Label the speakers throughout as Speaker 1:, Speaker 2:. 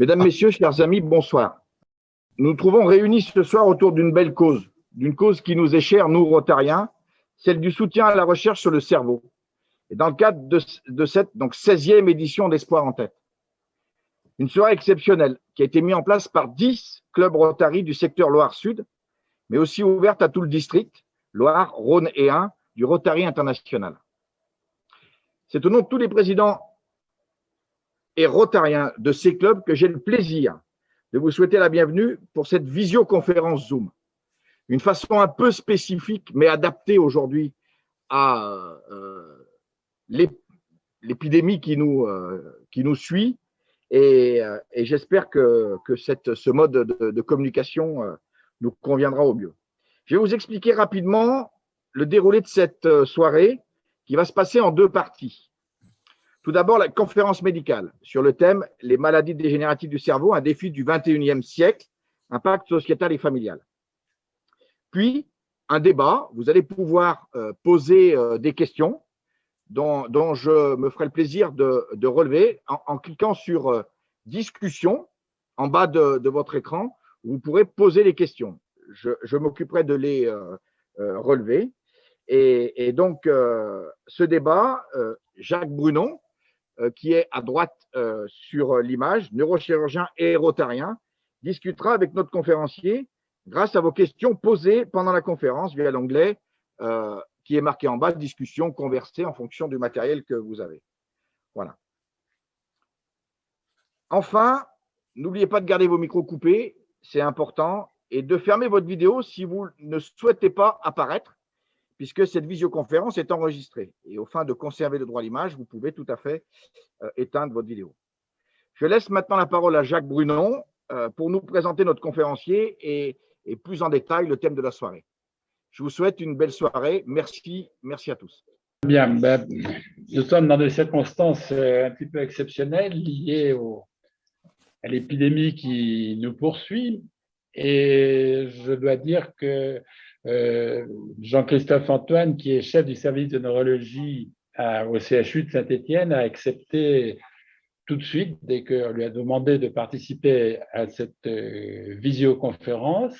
Speaker 1: Mesdames, Messieurs, chers amis, bonsoir. Nous nous trouvons réunis ce soir autour d'une belle cause, d'une cause qui nous est chère, nous, Rotariens, celle du soutien à la recherche sur le cerveau. Et dans le cadre de cette 16e édition d'Espoir en tête. Une soirée exceptionnelle qui a été mise en place par 10 clubs Rotary du secteur Loire-Sud, mais aussi ouverte à tout le district, Loire, Rhône et Ain, du Rotary International. C'est au nom de tous les présidents et rotariens de ces clubs que j'ai le plaisir de vous souhaiter la bienvenue pour cette visioconférence Zoom. Une façon un peu spécifique, mais adaptée aujourd'hui à l'épidémie qui nous suit. Et j'espère que ce mode de communication nous conviendra au mieux. Je vais vous expliquer rapidement le déroulé de cette soirée qui va se passer en deux parties. Tout d'abord, la conférence médicale sur le thème « Les maladies dégénératives du cerveau, un défi du XXIe siècle, impact sociétal et familial ». Puis, un débat, vous allez pouvoir poser des questions dont je me ferai le plaisir de relever en cliquant sur « Discussion » en bas de votre écran, où vous pourrez poser les questions. Je m'occuperai de les relever. Et donc, ce débat, Jacques Brunon, qui est à droite sur l'image, neurochirurgien et rotarien, discutera avec notre conférencier grâce à vos questions posées pendant la conférence via l'onglet qui est marqué en bas, discussion, converser en fonction du matériel que vous avez. Voilà. Enfin, n'oubliez pas de garder vos micros coupés, c'est important, et de fermer votre vidéo si vous ne souhaitez pas apparaître, puisque cette visioconférence est enregistrée. Et au fin de conserver le droit à l'image, vous pouvez tout à fait éteindre votre vidéo. Je laisse maintenant la parole à Jacques Brunon pour nous présenter notre conférencier et plus en détail le thème de la soirée. Je vous souhaite une belle soirée. Merci à tous.
Speaker 2: Bien, nous sommes dans des circonstances un petit peu exceptionnelles liées à l'épidémie qui nous poursuit. Et je dois dire que Jean-Christophe Antoine, qui est chef du service de neurologie au CHU de Saint-Étienne, a accepté tout de suite, dès qu'on lui a demandé de participer à cette visioconférence.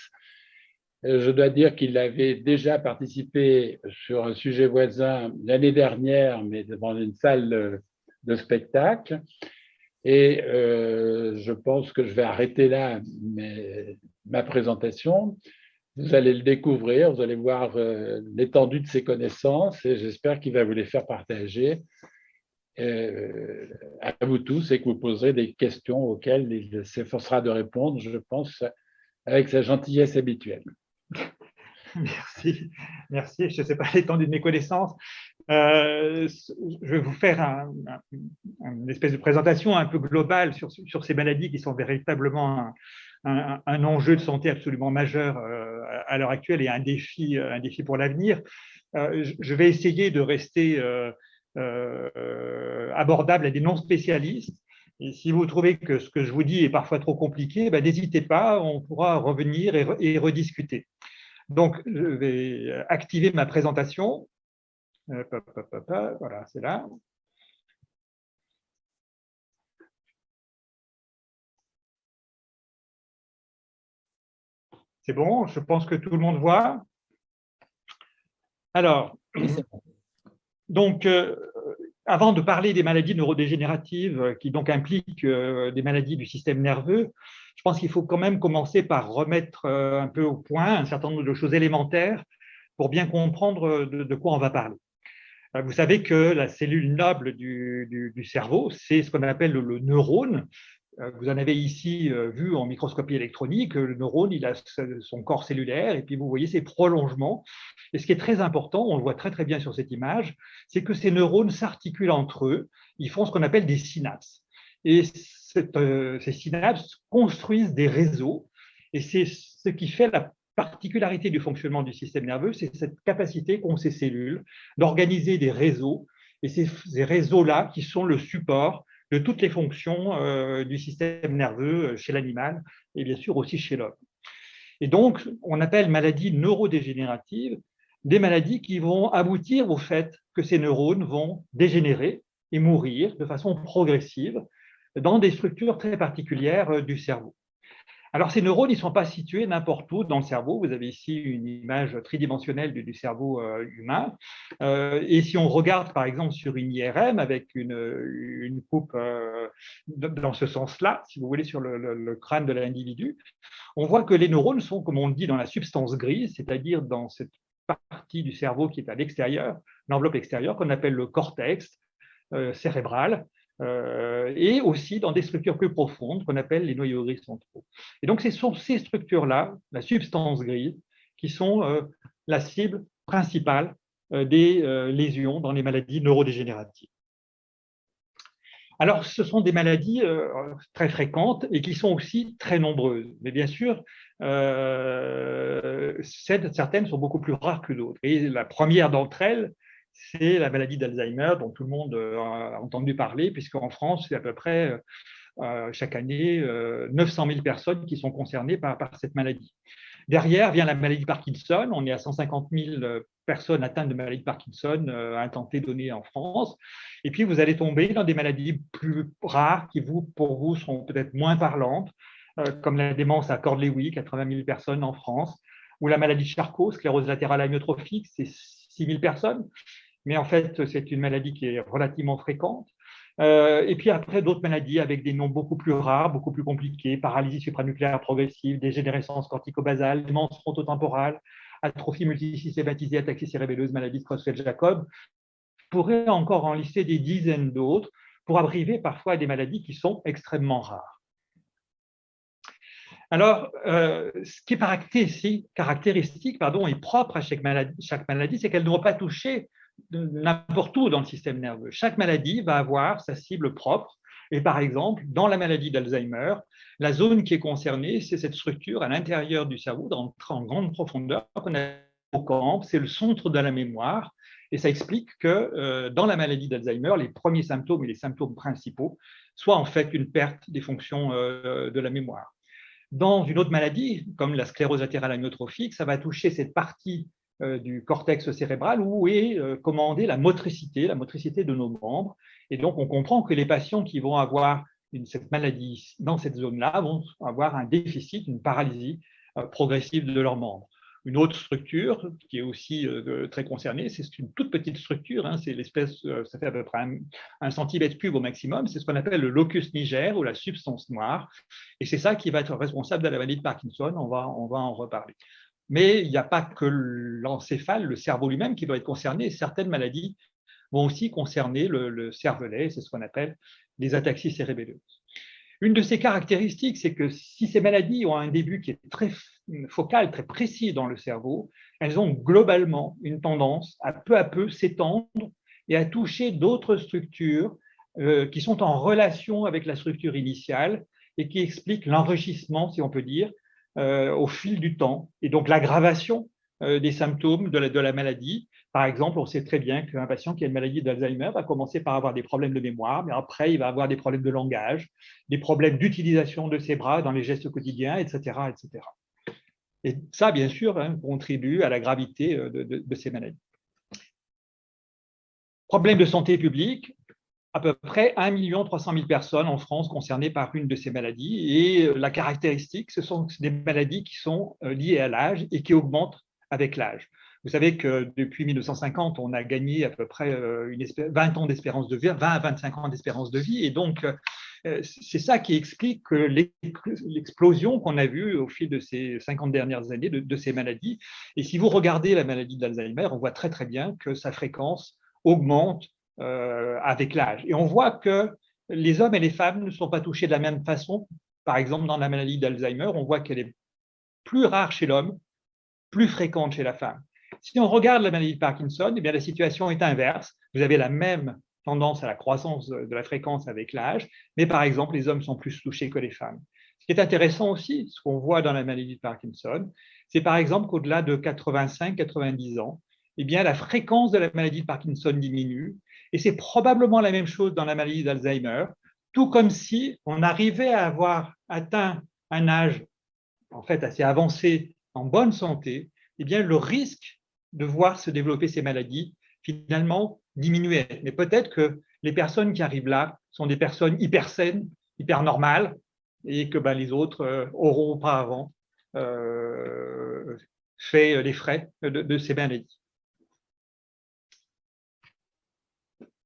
Speaker 2: Je dois dire qu'il avait déjà participé sur un sujet voisin l'année dernière, mais devant une salle de spectacle. Et je pense que je vais arrêter là ma présentation. Vous allez le découvrir, vous allez voir l'étendue de ses connaissances et j'espère qu'il va vous les faire partager à vous tous et que vous poserez des questions auxquelles il s'efforcera de répondre, je pense, avec sa gentillesse habituelle.
Speaker 3: Merci. Je ne sais pas l'étendue de mes connaissances. Je vais vous faire une espèce de présentation un peu globale sur ces maladies qui sont véritablement un enjeu de santé absolument majeur à l'heure actuelle et un défi pour l'avenir. Je vais essayer de rester abordable à des non-spécialistes. Et si vous trouvez que ce que je vous dis est parfois trop compliqué, n'hésitez pas, on pourra revenir et rediscuter. Donc, je vais activer ma présentation. Voilà, c'est là. C'est bon, je pense que tout le monde voit. Alors, donc, avant de parler des maladies neurodégénératives qui donc impliquent des maladies du système nerveux, je pense qu'il faut quand même commencer par remettre un peu au point un certain nombre de choses élémentaires pour bien comprendre de quoi on va parler. Vous savez que la cellule noble du cerveau, c'est ce qu'on appelle le neurone. Vous en avez ici vu en microscopie électronique. Le neurone, il a son corps cellulaire et puis vous voyez ses prolongements. Et ce qui est très important, on le voit très très bien sur cette image, c'est que ces neurones s'articulent entre eux. Ils font ce qu'on appelle des synapses. Et ces synapses construisent des réseaux. Et c'est ce qui fait la particularité du fonctionnement du système nerveux, c'est cette capacité qu'ont ces cellules d'organiser des réseaux. Et ces réseaux-là qui sont le support de toutes les fonctions du système nerveux chez l'animal et bien sûr aussi chez l'homme. Et donc, on appelle maladies neurodégénératives des maladies qui vont aboutir au fait que ces neurones vont dégénérer et mourir de façon progressive dans des structures très particulières du cerveau. Alors, ces neurones, ils ne sont pas situés n'importe où dans le cerveau. Vous avez ici une image tridimensionnelle du cerveau humain. Et si on regarde, par exemple, sur une IRM avec une coupe dans ce sens-là, si vous voulez, sur le crâne de l'individu, on voit que les neurones sont, comme on le dit, dans la substance grise, c'est-à-dire dans cette partie du cerveau qui est à l'extérieur, l'enveloppe extérieure, qu'on appelle le cortex cérébral, et aussi dans des structures plus profondes qu'on appelle les noyaux gris centraux. Et donc, ce sont ces structures-là, la substance grise, qui sont la cible principale des lésions dans les maladies neurodégénératives. Alors, ce sont des maladies très fréquentes et qui sont aussi très nombreuses. Mais bien sûr, certaines sont beaucoup plus rares que d'autres. Et la première d'entre elles, c'est la maladie d'Alzheimer, dont tout le monde a entendu parler, puisqu'en France, c'est à peu près chaque année 900 000 personnes qui sont concernées par cette maladie. Derrière vient la maladie de Parkinson. On est à 150 000 personnes atteintes de maladie de Parkinson intentées données en France. Et puis, vous allez tomber dans des maladies plus rares qui, pour vous, sont peut-être moins parlantes, comme la démence à Cordes-Lewy, 80 000 personnes en France, ou la maladie de Charcot, sclérose latérale amyotrophique, c'est 6 000 personnes. Mais en fait, c'est une maladie qui est relativement fréquente. Et puis après, d'autres maladies avec des noms beaucoup plus rares, beaucoup plus compliqués, paralysie supranucléaire progressive, dégénérescence cortico-basale, démence frontotemporale, atrophie multisystématisée, ataxie cérébelleuse, maladie de Creutzfeldt-Jakob. Je pourrais encore en lister des dizaines d'autres pour abriver parfois des maladies qui sont extrêmement rares. Alors, ce qui est caractéristique et propre à chaque maladie, c'est qu'elle ne doit pas toucher n'importe où dans le système nerveux. Chaque maladie va avoir sa cible propre. Et par exemple, dans la maladie d'Alzheimer, la zone qui est concernée, c'est cette structure à l'intérieur du cerveau, en grande profondeur, qu'on appelle l'hippocampe. C'est le centre de la mémoire. Et ça explique que dans la maladie d'Alzheimer, les premiers symptômes et les symptômes principaux soient en fait une perte des fonctions de la mémoire. Dans une autre maladie, comme la sclérose latérale amyotrophique, ça va toucher cette partie du cortex cérébral où est commandée la motricité de nos membres. Et donc, on comprend que les patients qui vont avoir cette maladie dans cette zone-là vont avoir un déficit, une paralysie progressive de leurs membres. Une autre structure qui est aussi très concernée, c'est une toute petite structure, c'est l'espèce, ça fait à peu près 1 cm3 au maximum, c'est ce qu'on appelle le locus niger ou la substance noire. Et c'est ça qui va être responsable de la maladie de Parkinson, on va en reparler. Mais il n'y a pas que l'encéphale, le cerveau lui-même qui doit être concerné. Certaines maladies vont aussi concerner le cervelet, c'est ce qu'on appelle les ataxies cérébelleuses. Une de ces caractéristiques, c'est que si ces maladies ont un début qui est très focal, très précis dans le cerveau, elles ont globalement une tendance à peu s'étendre et à toucher d'autres structures qui sont en relation avec la structure initiale et qui expliquent l'enrichissement, si on peut dire, au fil du temps, et donc l'aggravation des symptômes de la maladie. Par exemple, on sait très bien qu'un patient qui a une maladie d'Alzheimer va commencer par avoir des problèmes de mémoire, mais après, il va avoir des problèmes de langage, des problèmes d'utilisation de ses bras dans les gestes quotidiens, etc. etc. Et ça, bien sûr, contribue à la gravité de ces maladies. Problème de santé publique, à peu près 1 300 000 personnes en France concernées par une de ces maladies. Et la caractéristique, ce sont des maladies qui sont liées à l'âge et qui augmentent avec l'âge. Vous savez que depuis 1950, on a gagné à peu près 20 ans d'espérance de vie, 20 à 25 ans d'espérance de vie. Et donc, c'est ça qui explique l'explosion qu'on a vue au fil de ces 50 dernières années de ces maladies. Et si vous regardez la maladie d'Alzheimer, on voit très, très bien que sa fréquence augmente avec l'âge. Et on voit que les hommes et les femmes ne sont pas touchés de la même façon. Par exemple, dans la maladie d'Alzheimer, on voit qu'elle est plus rare chez l'homme, plus fréquente chez la femme. Si on regarde la maladie de Parkinson, eh bien, la situation est inverse. Vous avez la même tendance à la croissance de la fréquence avec l'âge, mais par exemple, les hommes sont plus touchés que les femmes. Ce qui est intéressant aussi, ce qu'on voit dans la maladie de Parkinson, c'est par exemple qu'au-delà de 85-90 ans, eh bien, la fréquence de la maladie de Parkinson diminue. Et c'est probablement la même chose dans la maladie d'Alzheimer, tout comme si on arrivait à avoir atteint un âge en fait assez avancé, en bonne santé, eh bien, le risque de voir se développer ces maladies finalement diminuait. Mais peut-être que les personnes qui arrivent là sont des personnes hyper saines hyper normale et que les autres auront auparavant fait les frais de ces maladies.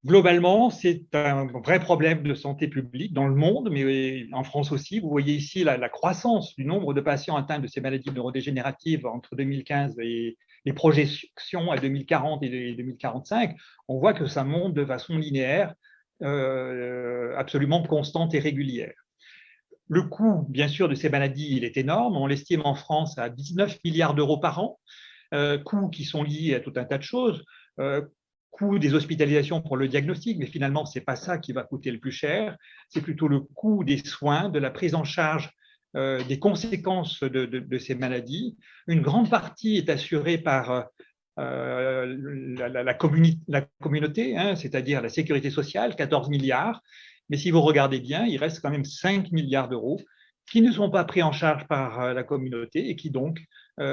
Speaker 3: Globalement, c'est un vrai problème de santé publique dans le monde, mais en France aussi. Vous voyez ici la croissance du nombre de patients atteints de ces maladies neurodégénératives entre 2015 et les projections à 2040 et 2045. On voit que ça monte de façon linéaire, absolument constante et régulière. Le coût, bien sûr, de ces maladies, il est énorme. On l'estime en France à 19 milliards d'euros par an, coûts qui sont liés à tout un tas de choses. Coût des hospitalisations pour le diagnostic, mais finalement, ce n'est pas ça qui va coûter le plus cher, c'est plutôt le coût des soins, de la prise en charge des conséquences de ces maladies. Une grande partie est assurée par la communauté, c'est-à-dire la sécurité sociale, 14 milliards, mais si vous regardez bien, il reste quand même 5 milliards d'euros qui ne sont pas pris en charge par la communauté et qui donc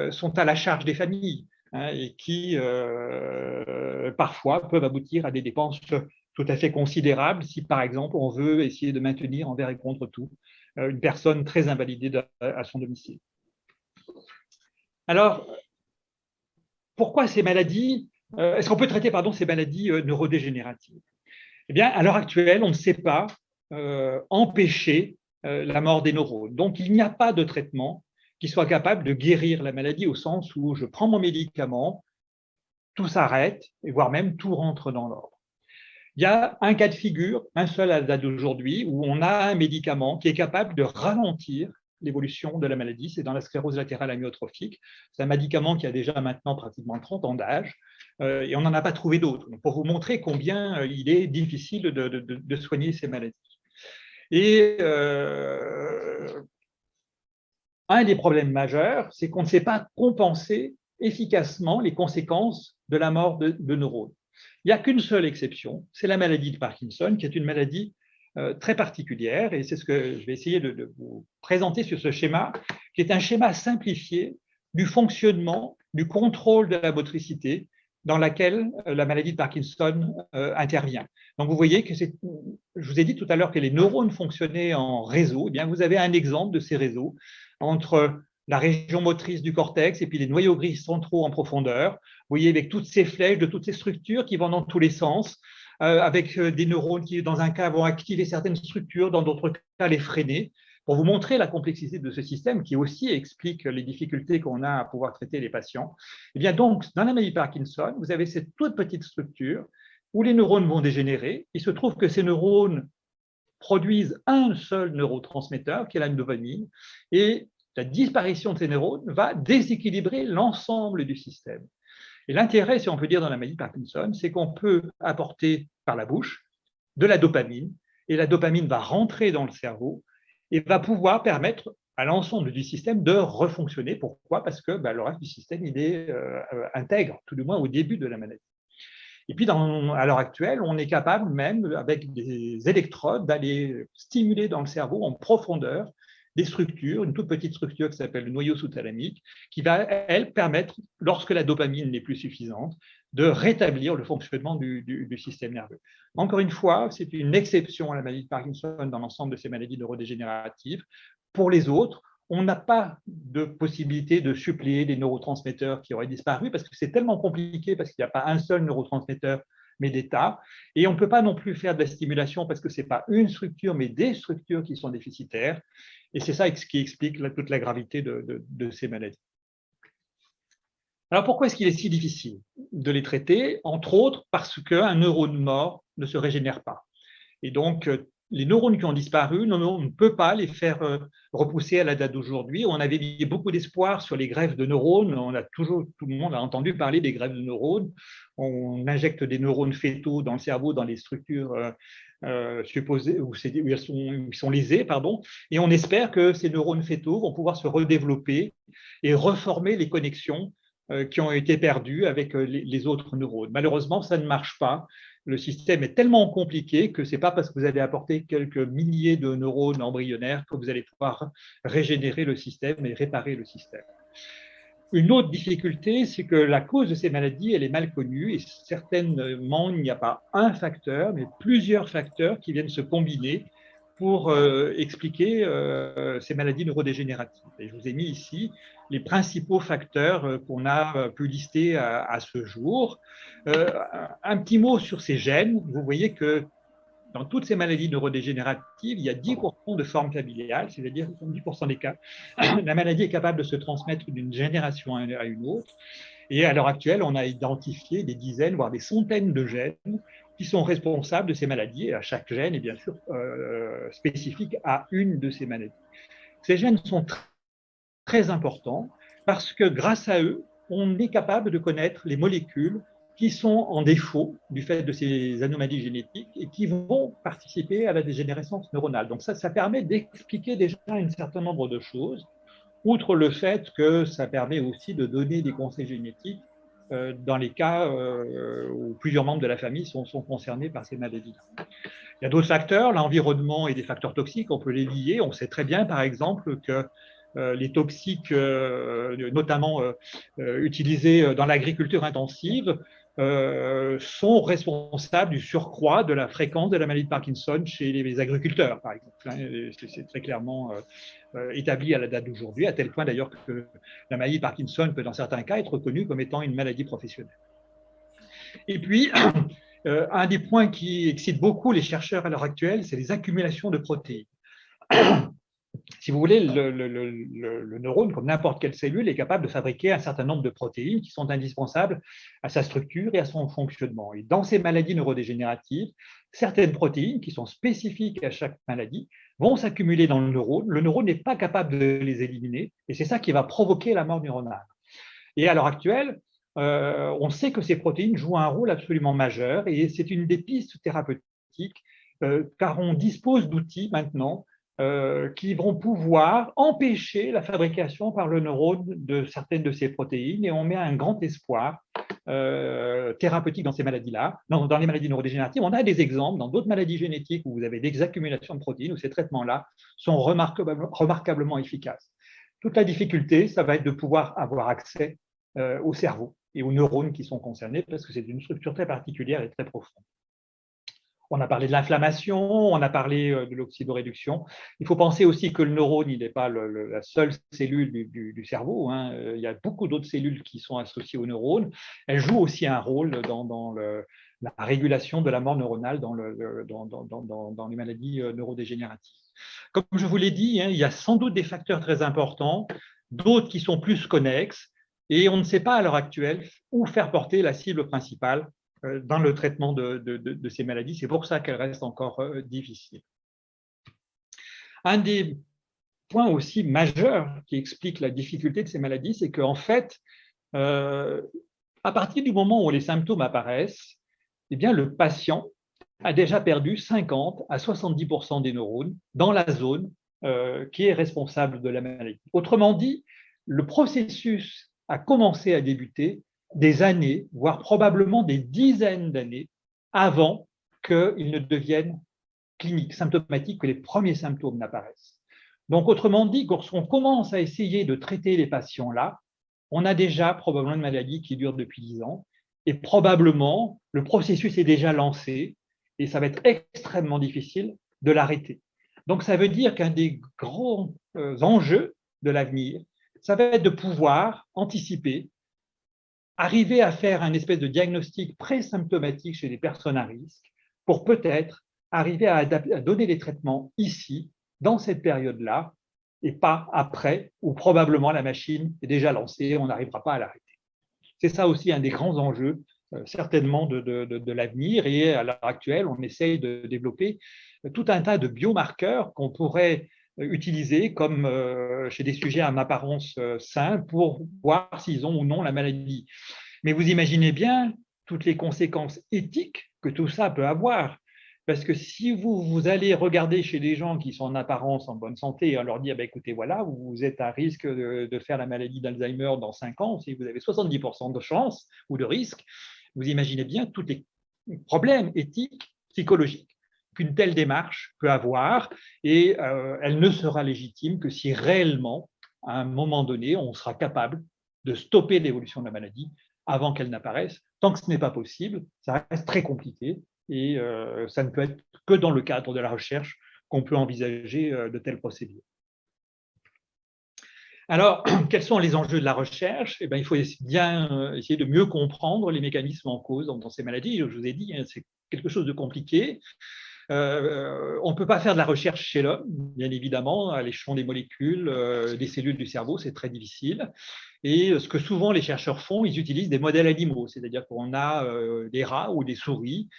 Speaker 3: sont à la charge des familles. Et qui parfois peuvent aboutir à des dépenses tout à fait considérables si, par exemple, on veut essayer de maintenir envers et contre tout une personne très invalidée à son domicile. Alors, pourquoi ces maladies, est-ce qu'on peut traiter ces maladies neurodégénératives? Eh bien, à l'heure actuelle, on ne sait pas empêcher la mort des neurones. Donc, il n'y a pas de traitement qui soit capable de guérir la maladie au sens où je prends mon médicament, tout s'arrête, et voire même tout rentre dans l'ordre. Il y a un cas de figure, un seul à la date d'aujourd'hui, où on a un médicament qui est capable de ralentir l'évolution de la maladie, c'est dans la sclérose latérale amyotrophique. C'est un médicament qui a déjà maintenant pratiquement 30 ans d'âge, et on n'en a pas trouvé d'autres, pour vous montrer combien il est difficile de soigner ces maladies. Et un des problèmes majeurs, c'est qu'on ne sait pas compenser efficacement les conséquences de la mort de neurones. Il n'y a qu'une seule exception, c'est la maladie de Parkinson, qui est une maladie très particulière, et c'est ce que je vais essayer de vous présenter sur ce schéma, qui est un schéma simplifié du fonctionnement, du contrôle de la motricité dans laquelle la maladie de Parkinson intervient. Donc vous voyez que je vous ai dit tout à l'heure que les neurones fonctionnaient en réseau. Eh bien, vous avez un exemple de ces réseaux entre la région motrice du cortex et puis les noyaux gris centraux en profondeur. Vous voyez avec toutes ces flèches de toutes ces structures qui vont dans tous les sens, avec des neurones qui, dans un cas, vont activer certaines structures, dans d'autres cas, les freiner, pour vous montrer la complexité de ce système qui aussi explique les difficultés qu'on a à pouvoir traiter les patients. Et bien donc, dans la maladie de Parkinson, vous avez cette toute petite structure où les neurones vont dégénérer. Il se trouve que ces neurones produisent un seul neurotransmetteur, qui est la dopamine, et la disparition de ces neurones va déséquilibrer l'ensemble du système. Et l'intérêt, si on peut dire, dans la maladie de Parkinson, c'est qu'on peut apporter par la bouche de la dopamine, et la dopamine va rentrer dans le cerveau et va pouvoir permettre à l'ensemble du système de refonctionner. Pourquoi? Parce que le reste du système, il est intègre, tout du moins au début de la maladie. Et puis, à l'heure actuelle, on est capable même, avec des électrodes, d'aller stimuler dans le cerveau en profondeur des structures, une toute petite structure qui s'appelle le noyau sous-thalamique, qui va, elle, permettre, lorsque la dopamine n'est plus suffisante, de rétablir le fonctionnement du système nerveux. Encore une fois, c'est une exception à la maladie de Parkinson dans l'ensemble de ces maladies neurodégénératives. Pour les autres, on n'a pas de possibilité de suppléer des neurotransmetteurs qui auraient disparu parce que c'est tellement compliqué, parce qu'il n'y a pas un seul neurotransmetteur, mais des tas. Et on ne peut pas non plus faire de la stimulation parce que ce n'est pas une structure, mais des structures qui sont déficitaires. Et c'est ça qui explique toute la gravité de ces maladies. Alors pourquoi est-ce qu'il est si difficile de les traiter? Entre autres parce qu'un neurone mort ne se régénère pas. Et donc, les neurones qui ont disparu, on ne peut pas les faire repousser à la date d'aujourd'hui. On avait mis beaucoup d'espoir sur les greffes de neurones. Tout le monde a entendu parler des greffes de neurones. On injecte des neurones fétaux dans le cerveau, dans les structures supposées où ils sont lésés, et on espère que ces neurones fétaux vont pouvoir se redévelopper et reformer les connexions qui ont été perdues avec les autres neurones. Malheureusement, ça ne marche pas. Le système est tellement compliqué que ce n'est pas parce que vous allez apporter quelques milliers de neurones embryonnaires que vous allez pouvoir régénérer le système et réparer le système. Une autre difficulté, c'est que la cause de ces maladies, elle est mal connue et certainement, il n'y a pas un facteur, mais plusieurs facteurs qui viennent se combiner pour expliquer ces maladies neurodégénératives. Et je vous ai mis ici les principaux facteurs qu'on a pu lister à ce jour. Un petit mot sur ces gènes. Vous voyez que dans toutes ces maladies neurodégénératives, il y a 10% de forme familiale, c'est-à-dire que dans 10% des cas, la maladie est capable de se transmettre d'une génération à une autre. Et à l'heure actuelle, on a identifié des dizaines, voire des centaines de gènes qui sont responsables de ces maladies. Et chaque gène est bien sûr spécifique à une de ces maladies. Ces gènes sont très importants parce que grâce à eux, on est capable de connaître les molécules qui sont en défaut du fait de ces anomalies génétiques et qui vont participer à la dégénérescence neuronale. Donc ça permet d'expliquer déjà un certain nombre de choses, outre le fait que ça permet aussi de donner des conseils génétiques dans les cas où plusieurs membres de la famille sont concernés par ces maladies-là. Il y a d'autres facteurs, l'environnement et des facteurs toxiques, on peut les lier. On sait très bien, par exemple, que les toxiques, notamment utilisés dans l'agriculture intensive, sont responsables du surcroît de la fréquence de la maladie de Parkinson chez les agriculteurs, par exemple. C'est très clairement établi à la date d'aujourd'hui, à tel point d'ailleurs que la maladie de Parkinson peut, dans certains cas, être reconnue comme étant une maladie professionnelle. Et puis, un des points qui excite beaucoup les chercheurs à l'heure actuelle, c'est les accumulations de protéines. Si vous voulez, le neurone, comme n'importe quelle cellule, est capable de fabriquer un certain nombre de protéines qui sont indispensables à sa structure et à son fonctionnement. Et dans ces maladies neurodégénératives, certaines protéines qui sont spécifiques à chaque maladie vont s'accumuler dans le neurone. Le neurone n'est pas capable de les éliminer et c'est ça qui va provoquer la mort neuronale. Et à l'heure actuelle, on sait que ces protéines jouent un rôle absolument majeur et c'est une des pistes thérapeutiques car on dispose d'outils maintenant qui vont pouvoir empêcher la fabrication par le neurone de certaines de ces protéines et on met un grand espoir thérapeutique dans ces maladies-là. Dans les maladies neurodégénératives, on a des exemples dans d'autres maladies génétiques où vous avez des accumulations de protéines où ces traitements-là sont remarquablement efficaces. Toute la difficulté, ça va être de pouvoir avoir accès au cerveau et aux neurones qui sont concernés parce que c'est une structure très particulière et très profonde. On a parlé de l'inflammation, on a parlé de l'oxydoréduction. Il faut penser aussi que le neurone, il n'est pas la seule cellule du cerveau. Hein. Il y a beaucoup d'autres cellules qui sont associées au neurone. Elles jouent aussi un rôle dans la régulation de la mort neuronale dans les maladies neurodégénératives. Comme je vous l'ai dit, hein, il y a sans doute des facteurs très importants, d'autres qui sont plus connexes, et on ne sait pas à l'heure actuelle où faire porter la cible principale dans le traitement de ces maladies. C'est pour ça qu'elles restent encore difficiles. Un des points aussi majeurs qui explique la difficulté de ces maladies, c'est qu'en fait, à partir du moment où les symptômes apparaissent, eh bien, le patient a déjà perdu 50 à 70% des neurones dans la zone qui est responsable de la maladie. Autrement dit, le processus a commencé à débuter des années, voire probablement des dizaines d'années avant qu'il ne devienne clinique, symptomatique, que les premiers symptômes n'apparaissent. Donc, autrement dit, lorsqu'on commence à essayer de traiter les patients-là, on a déjà probablement une maladie qui dure depuis 10 ans et probablement le processus est déjà lancé et ça va être extrêmement difficile de l'arrêter. Donc, ça veut dire qu'un des grands enjeux de l'avenir, ça va être de pouvoir anticiper, arriver à faire un espèce de diagnostic pré-symptomatique chez les personnes à risque pour peut-être arriver à donner les traitements ici, dans cette période-là, et pas après, où probablement la machine est déjà lancée, on n'arrivera pas à l'arrêter. C'est ça aussi un des grands enjeux, certainement, de l'avenir. Et à l'heure actuelle, on essaye de développer tout un tas de biomarqueurs qu'on pourrait utiliser comme chez des sujets en apparence sains pour voir s'ils ont ou non la maladie. Mais vous imaginez bien toutes les conséquences éthiques que tout ça peut avoir. Parce que si vous allez regarder chez des gens qui sont en apparence en bonne santé et leur dire, écoutez, voilà, vous êtes à risque de faire la maladie d'Alzheimer dans 5 ans, si vous avez 70% de chance ou de risque, vous imaginez bien tous les problèmes éthiques, psychologiques qu'une telle démarche peut avoir et elle ne sera légitime que si réellement, à un moment donné, on sera capable de stopper l'évolution de la maladie avant qu'elle n'apparaisse. Tant que ce n'est pas possible, ça reste très compliqué et ça ne peut être que dans le cadre de la recherche qu'on peut envisager de telles procédures. Alors, quels sont les enjeux de la recherche? Eh bien, il faut bien essayer de mieux comprendre les mécanismes en cause dans ces maladies. Je vous ai dit, c'est quelque chose de compliqué. On ne peut pas faire de la recherche chez l'homme, bien évidemment, à l'échelon des molécules, des cellules du cerveau, c'est très difficile. Et ce que souvent les chercheurs font, ils utilisent des modèles animaux, c'est-à-dire qu'on a des rats ou des souris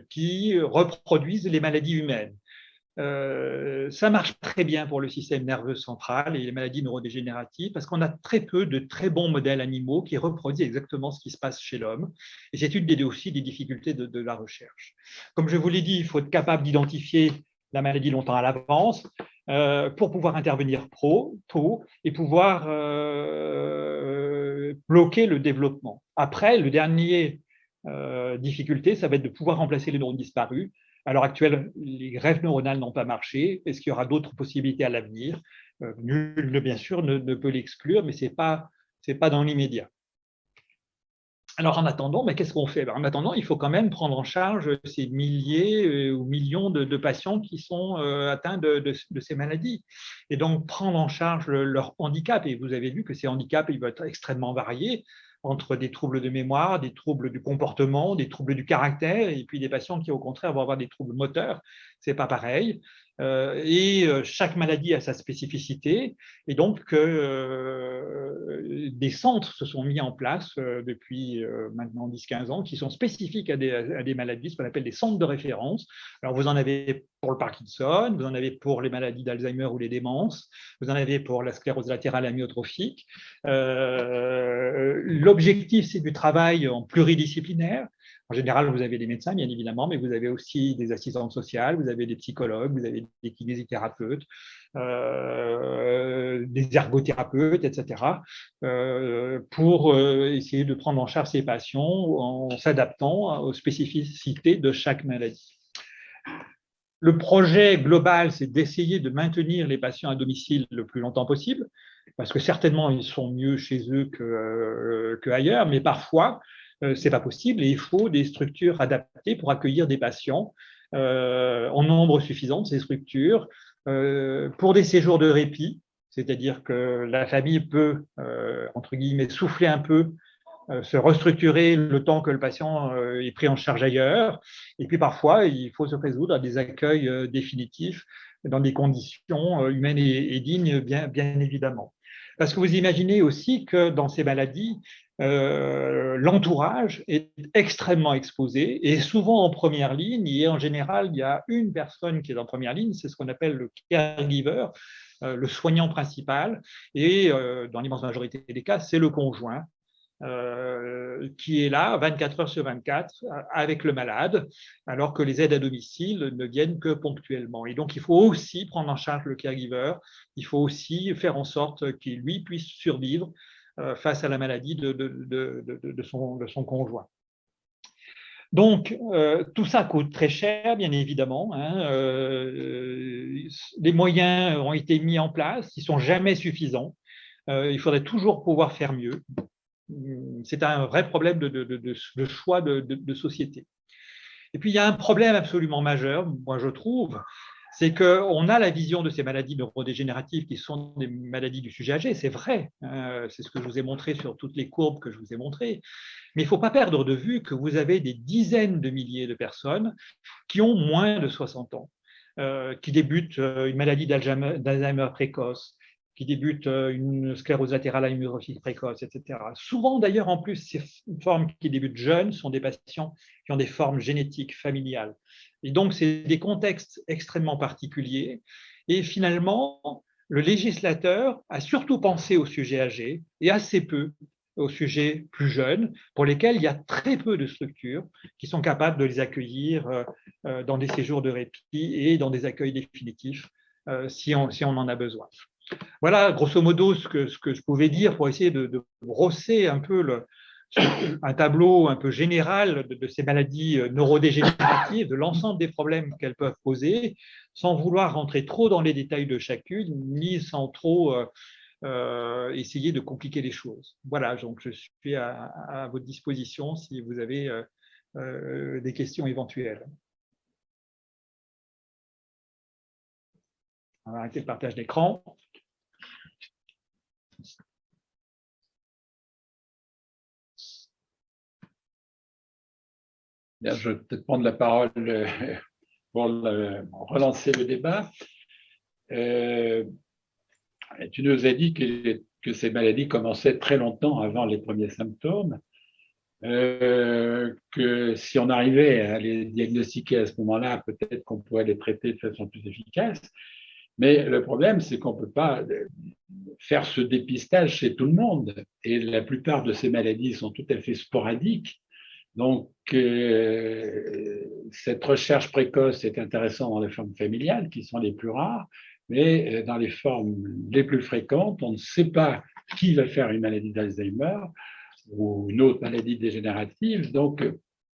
Speaker 3: qui reproduisent les maladies humaines. Ça marche très bien pour le système nerveux central et les maladies neurodégénératives parce qu'on a très peu de très bons modèles animaux qui reproduisent exactement ce qui se passe chez l'homme. Et c'est une aussi des difficultés de la recherche. Comme je vous l'ai dit, il faut être capable d'identifier la maladie longtemps à l'avance pour pouvoir intervenir tôt et pouvoir bloquer le développement. Après, le dernier difficulté, ça va être de pouvoir remplacer les neurones disparus. À l'heure actuelle, les greffes neuronales n'ont pas marché. Est-ce qu'il y aura d'autres possibilités à l'avenir? Nul, bien sûr, ne peut l'exclure, mais ce n'est pas dans l'immédiat. Alors, en attendant, qu'est-ce qu'on fait? En attendant, il faut quand même prendre en charge ces milliers ou millions de patients qui sont atteints de ces maladies. Et donc, prendre en charge leur handicap. Et vous avez vu que ces handicaps, ils vont être extrêmement variés, entre des troubles de mémoire, des troubles du comportement, des troubles du caractère, et puis des patients qui, au contraire, vont avoir des troubles moteurs. Ce n'est pas pareil. Chaque maladie a sa spécificité. Et donc, des centres se sont mis en place depuis maintenant 10-15 ans qui sont spécifiques à des maladies, ce qu'on appelle des centres de référence. Alors, vous en avez pour le Parkinson, vous en avez pour les maladies d'Alzheimer ou les démences, vous en avez pour la sclérose latérale amyotrophique. L'objectif, c'est du travail en pluridisciplinaire. En général, vous avez des médecins, bien évidemment, mais vous avez aussi des assistantes sociales, vous avez des psychologues, vous avez des kinésithérapeutes, des ergothérapeutes, etc., pour essayer de prendre en charge ces patients en s'adaptant aux spécificités de chaque maladie. Le projet global, c'est d'essayer de maintenir les patients à domicile le plus longtemps possible, parce que certainement, ils sont mieux chez eux qu'ailleurs, mais parfois, ce n'est pas possible et il faut des structures adaptées pour accueillir des patients en nombre suffisant de ces structures pour des séjours de répit, c'est-à-dire que la famille peut, entre guillemets, souffler un peu, se restructurer le temps que le patient est pris en charge ailleurs. Et puis parfois, il faut se résoudre à des accueils définitifs dans des conditions humaines et dignes, bien évidemment. Parce que vous imaginez aussi que dans ces maladies, l'entourage est extrêmement exposé et souvent en première ligne. Et en général, il y a une personne qui est en première ligne, c'est ce qu'on appelle le caregiver, le soignant principal. Et dans l'immense majorité des cas, c'est le conjoint. Qui est là 24 heures sur 24 avec le malade, alors que les aides à domicile ne viennent que ponctuellement. Et donc, il faut aussi prendre en charge le caregiver, il faut aussi faire en sorte qu'il, lui, puisse survivre face à la maladie de son conjoint. Donc, tout ça coûte très cher, bien évidemment. Les moyens ont été mis en place, ils ne sont jamais suffisants. Il faudrait toujours pouvoir faire mieux. C'est un vrai problème de choix de société. Et puis, il y a un problème absolument majeur, moi je trouve, c'est qu'on a la vision de ces maladies neurodégénératives qui sont des maladies du sujet âgé, c'est vrai, c'est ce que je vous ai montré sur toutes les courbes que je vous ai montrées, mais il ne faut pas perdre de vue que vous avez des dizaines de milliers de personnes qui ont moins de 60 ans, qui débutent une maladie d'Alzheimer précoce, qui débutent une sclérose latérale amyotrophique précoce, etc. Souvent, d'ailleurs, en plus, ces formes qui débutent jeunes sont des patients qui ont des formes génétiques familiales. Et donc, c'est des contextes extrêmement particuliers. Et finalement, le législateur a surtout pensé aux sujets âgés et assez peu aux sujets plus jeunes, pour lesquels il y a très peu de structures qui sont capables de les accueillir dans des séjours de répit et dans des accueils définitifs si on en a besoin. Voilà, grosso modo, ce que je pouvais dire pour essayer de brosser un peu un tableau un peu général de ces maladies neurodégénératives, de l'ensemble des problèmes qu'elles peuvent poser, sans vouloir rentrer trop dans les détails de chacune, ni sans trop essayer de compliquer les choses. Voilà, donc je suis à votre disposition si vous avez des questions éventuelles. On va arrêter le partage d'écran.
Speaker 2: Bien, je vais peut-être prendre la parole pour relancer le débat. Tu nous as dit que ces maladies commençaient très longtemps avant les premiers symptômes, que si on arrivait à les diagnostiquer à ce moment-là, peut-être qu'on pourrait les traiter de façon plus efficace. Mais le problème, c'est qu'on ne peut pas faire ce dépistage chez tout le monde. Et la plupart de ces maladies sont tout à fait sporadiques. Donc, cette recherche précoce est intéressante dans les formes familiales, qui sont les plus rares, mais dans les formes les plus fréquentes, on ne sait pas qui va faire une maladie d'Alzheimer ou une autre maladie dégénérative. Donc,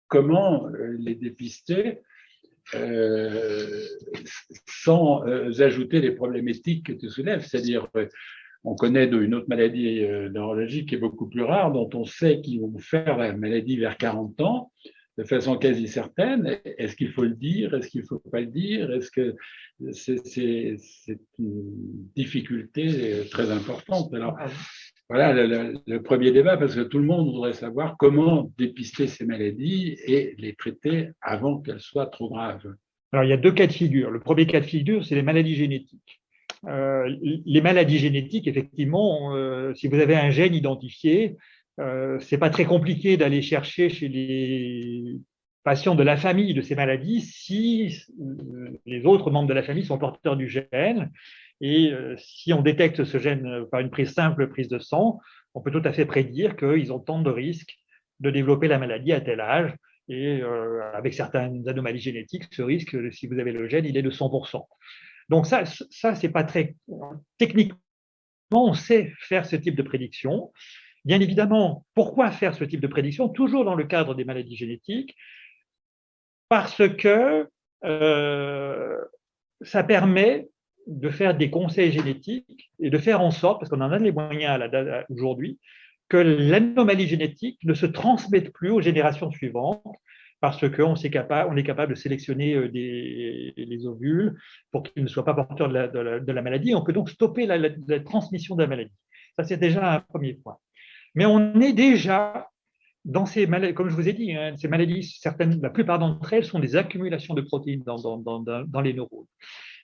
Speaker 2: comment les dépister sans ajouter les problématiques que tu soulèves, c'est-à-dire on connaît une autre maladie neurologique qui est beaucoup plus rare, dont on sait qu'ils vont faire la maladie vers 40 ans, de façon quasi certaine. Est-ce qu'il faut le dire? Est-ce qu'il ne faut pas le dire? Est-ce que c'est une difficulté très importante? Alors, voilà le premier débat, parce que tout le monde voudrait savoir comment dépister ces maladies et les traiter avant qu'elles soient trop graves.
Speaker 3: Alors, il y a deux cas de figure. Le premier cas de figure, c'est les maladies génétiques. Les maladies génétiques, effectivement, si vous avez un gène identifié, c'est pas très compliqué d'aller chercher chez les patients de la famille de ces maladies si les autres membres de la famille sont porteurs du gène. Et si on détecte ce gène par une simple prise de sang, on peut tout à fait prédire qu'ils ont tant de risques de développer la maladie à tel âge. Et avec certaines anomalies génétiques, ce risque, si vous avez le gène, il est de 100%. Donc ça c'est pas très techniquement, on sait faire ce type de prédiction. Bien évidemment, pourquoi faire ce type de prédiction? Toujours dans le cadre des maladies génétiques, parce que ça permet de faire des conseils génétiques et de faire en sorte, parce qu'on en a les moyens aujourd'hui, que l'anomalie génétique ne se transmette plus aux générations suivantes, parce qu'on est capable de sélectionner les ovules pour qu'ils ne soient pas porteurs de la maladie. On peut donc stopper la transmission de la maladie. Ça, c'est déjà un premier point. Mais on est déjà dans ces maladies, comme je vous ai dit, hein, ces maladies, la plupart d'entre elles sont des accumulations de protéines dans les neurones.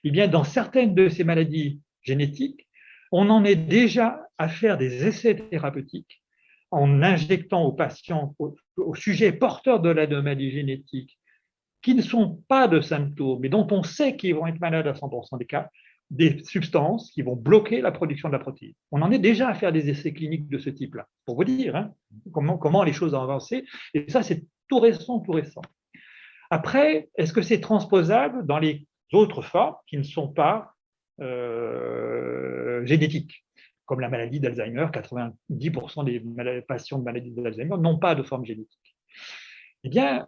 Speaker 3: Eh bien, dans certaines de ces maladies génétiques, on en est déjà à faire des essais thérapeutiques en injectant aux patients, aux sujets porteurs de l'anomalie génétique, qui ne sont pas de symptômes, mais dont on sait qu'ils vont être malades à 100% des cas, des substances qui vont bloquer la production de la protéine. On en est déjà à faire des essais cliniques de ce type-là, pour vous dire hein, comment les choses ont avancé. Et ça, c'est tout récent, tout récent. Après, est-ce que c'est transposable dans les autres formes qui ne sont pas génétiques, comme la maladie d'Alzheimer? 90% des patients de maladie d'Alzheimer n'ont pas de forme génétique. Eh bien,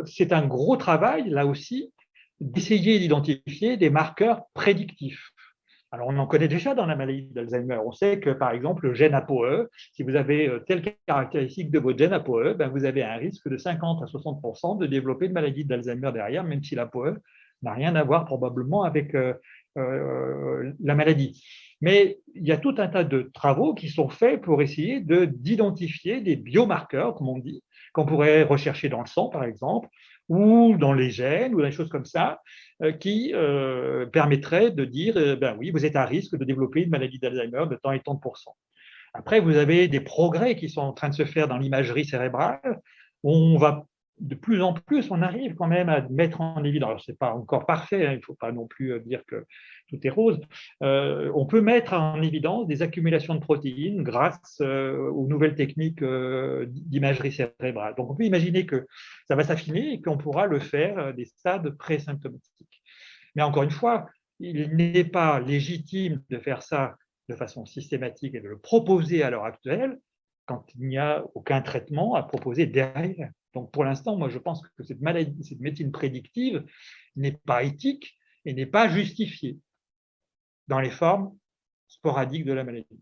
Speaker 3: c'est un gros travail, là aussi, d'essayer d'identifier des marqueurs prédictifs. Alors, on en connaît déjà dans la maladie d'Alzheimer. On sait que, par exemple, le gène ApoE, si vous avez telle caractéristique de votre gène ApoE, ben vous avez un risque de 50 à 60% de développer une maladie d'Alzheimer derrière, même si l'ApoE n'a rien à voir probablement avec la maladie. Mais il y a tout un tas de travaux qui sont faits pour essayer d'identifier des biomarqueurs, comme on dit, qu'on pourrait rechercher dans le sang, par exemple, ou dans les gènes, ou des choses comme ça, qui permettraient de dire, ben oui, vous êtes à risque de développer une maladie d'Alzheimer de tant et tant de pourcents. Après, vous avez des progrès qui sont en train de se faire dans l'imagerie cérébrale. On va de plus en plus, on arrive quand même à mettre en évidence. Alors, ce n'est pas encore parfait, hein, il ne faut pas non plus dire que tout est rose. On peut mettre en évidence des accumulations de protéines grâce aux nouvelles techniques d'imagerie cérébrale. Donc, on peut imaginer que ça va s'affiner et qu'on pourra le faire à des stades pré-symptomatiques. Mais encore une fois, il n'est pas légitime de faire ça de façon systématique et de le proposer à l'heure actuelle quand il n'y a aucun traitement à proposer derrière. Donc, pour l'instant, moi, je pense que cette médecine prédictive n'est pas éthique et n'est pas justifiée dans les formes sporadiques de la maladie.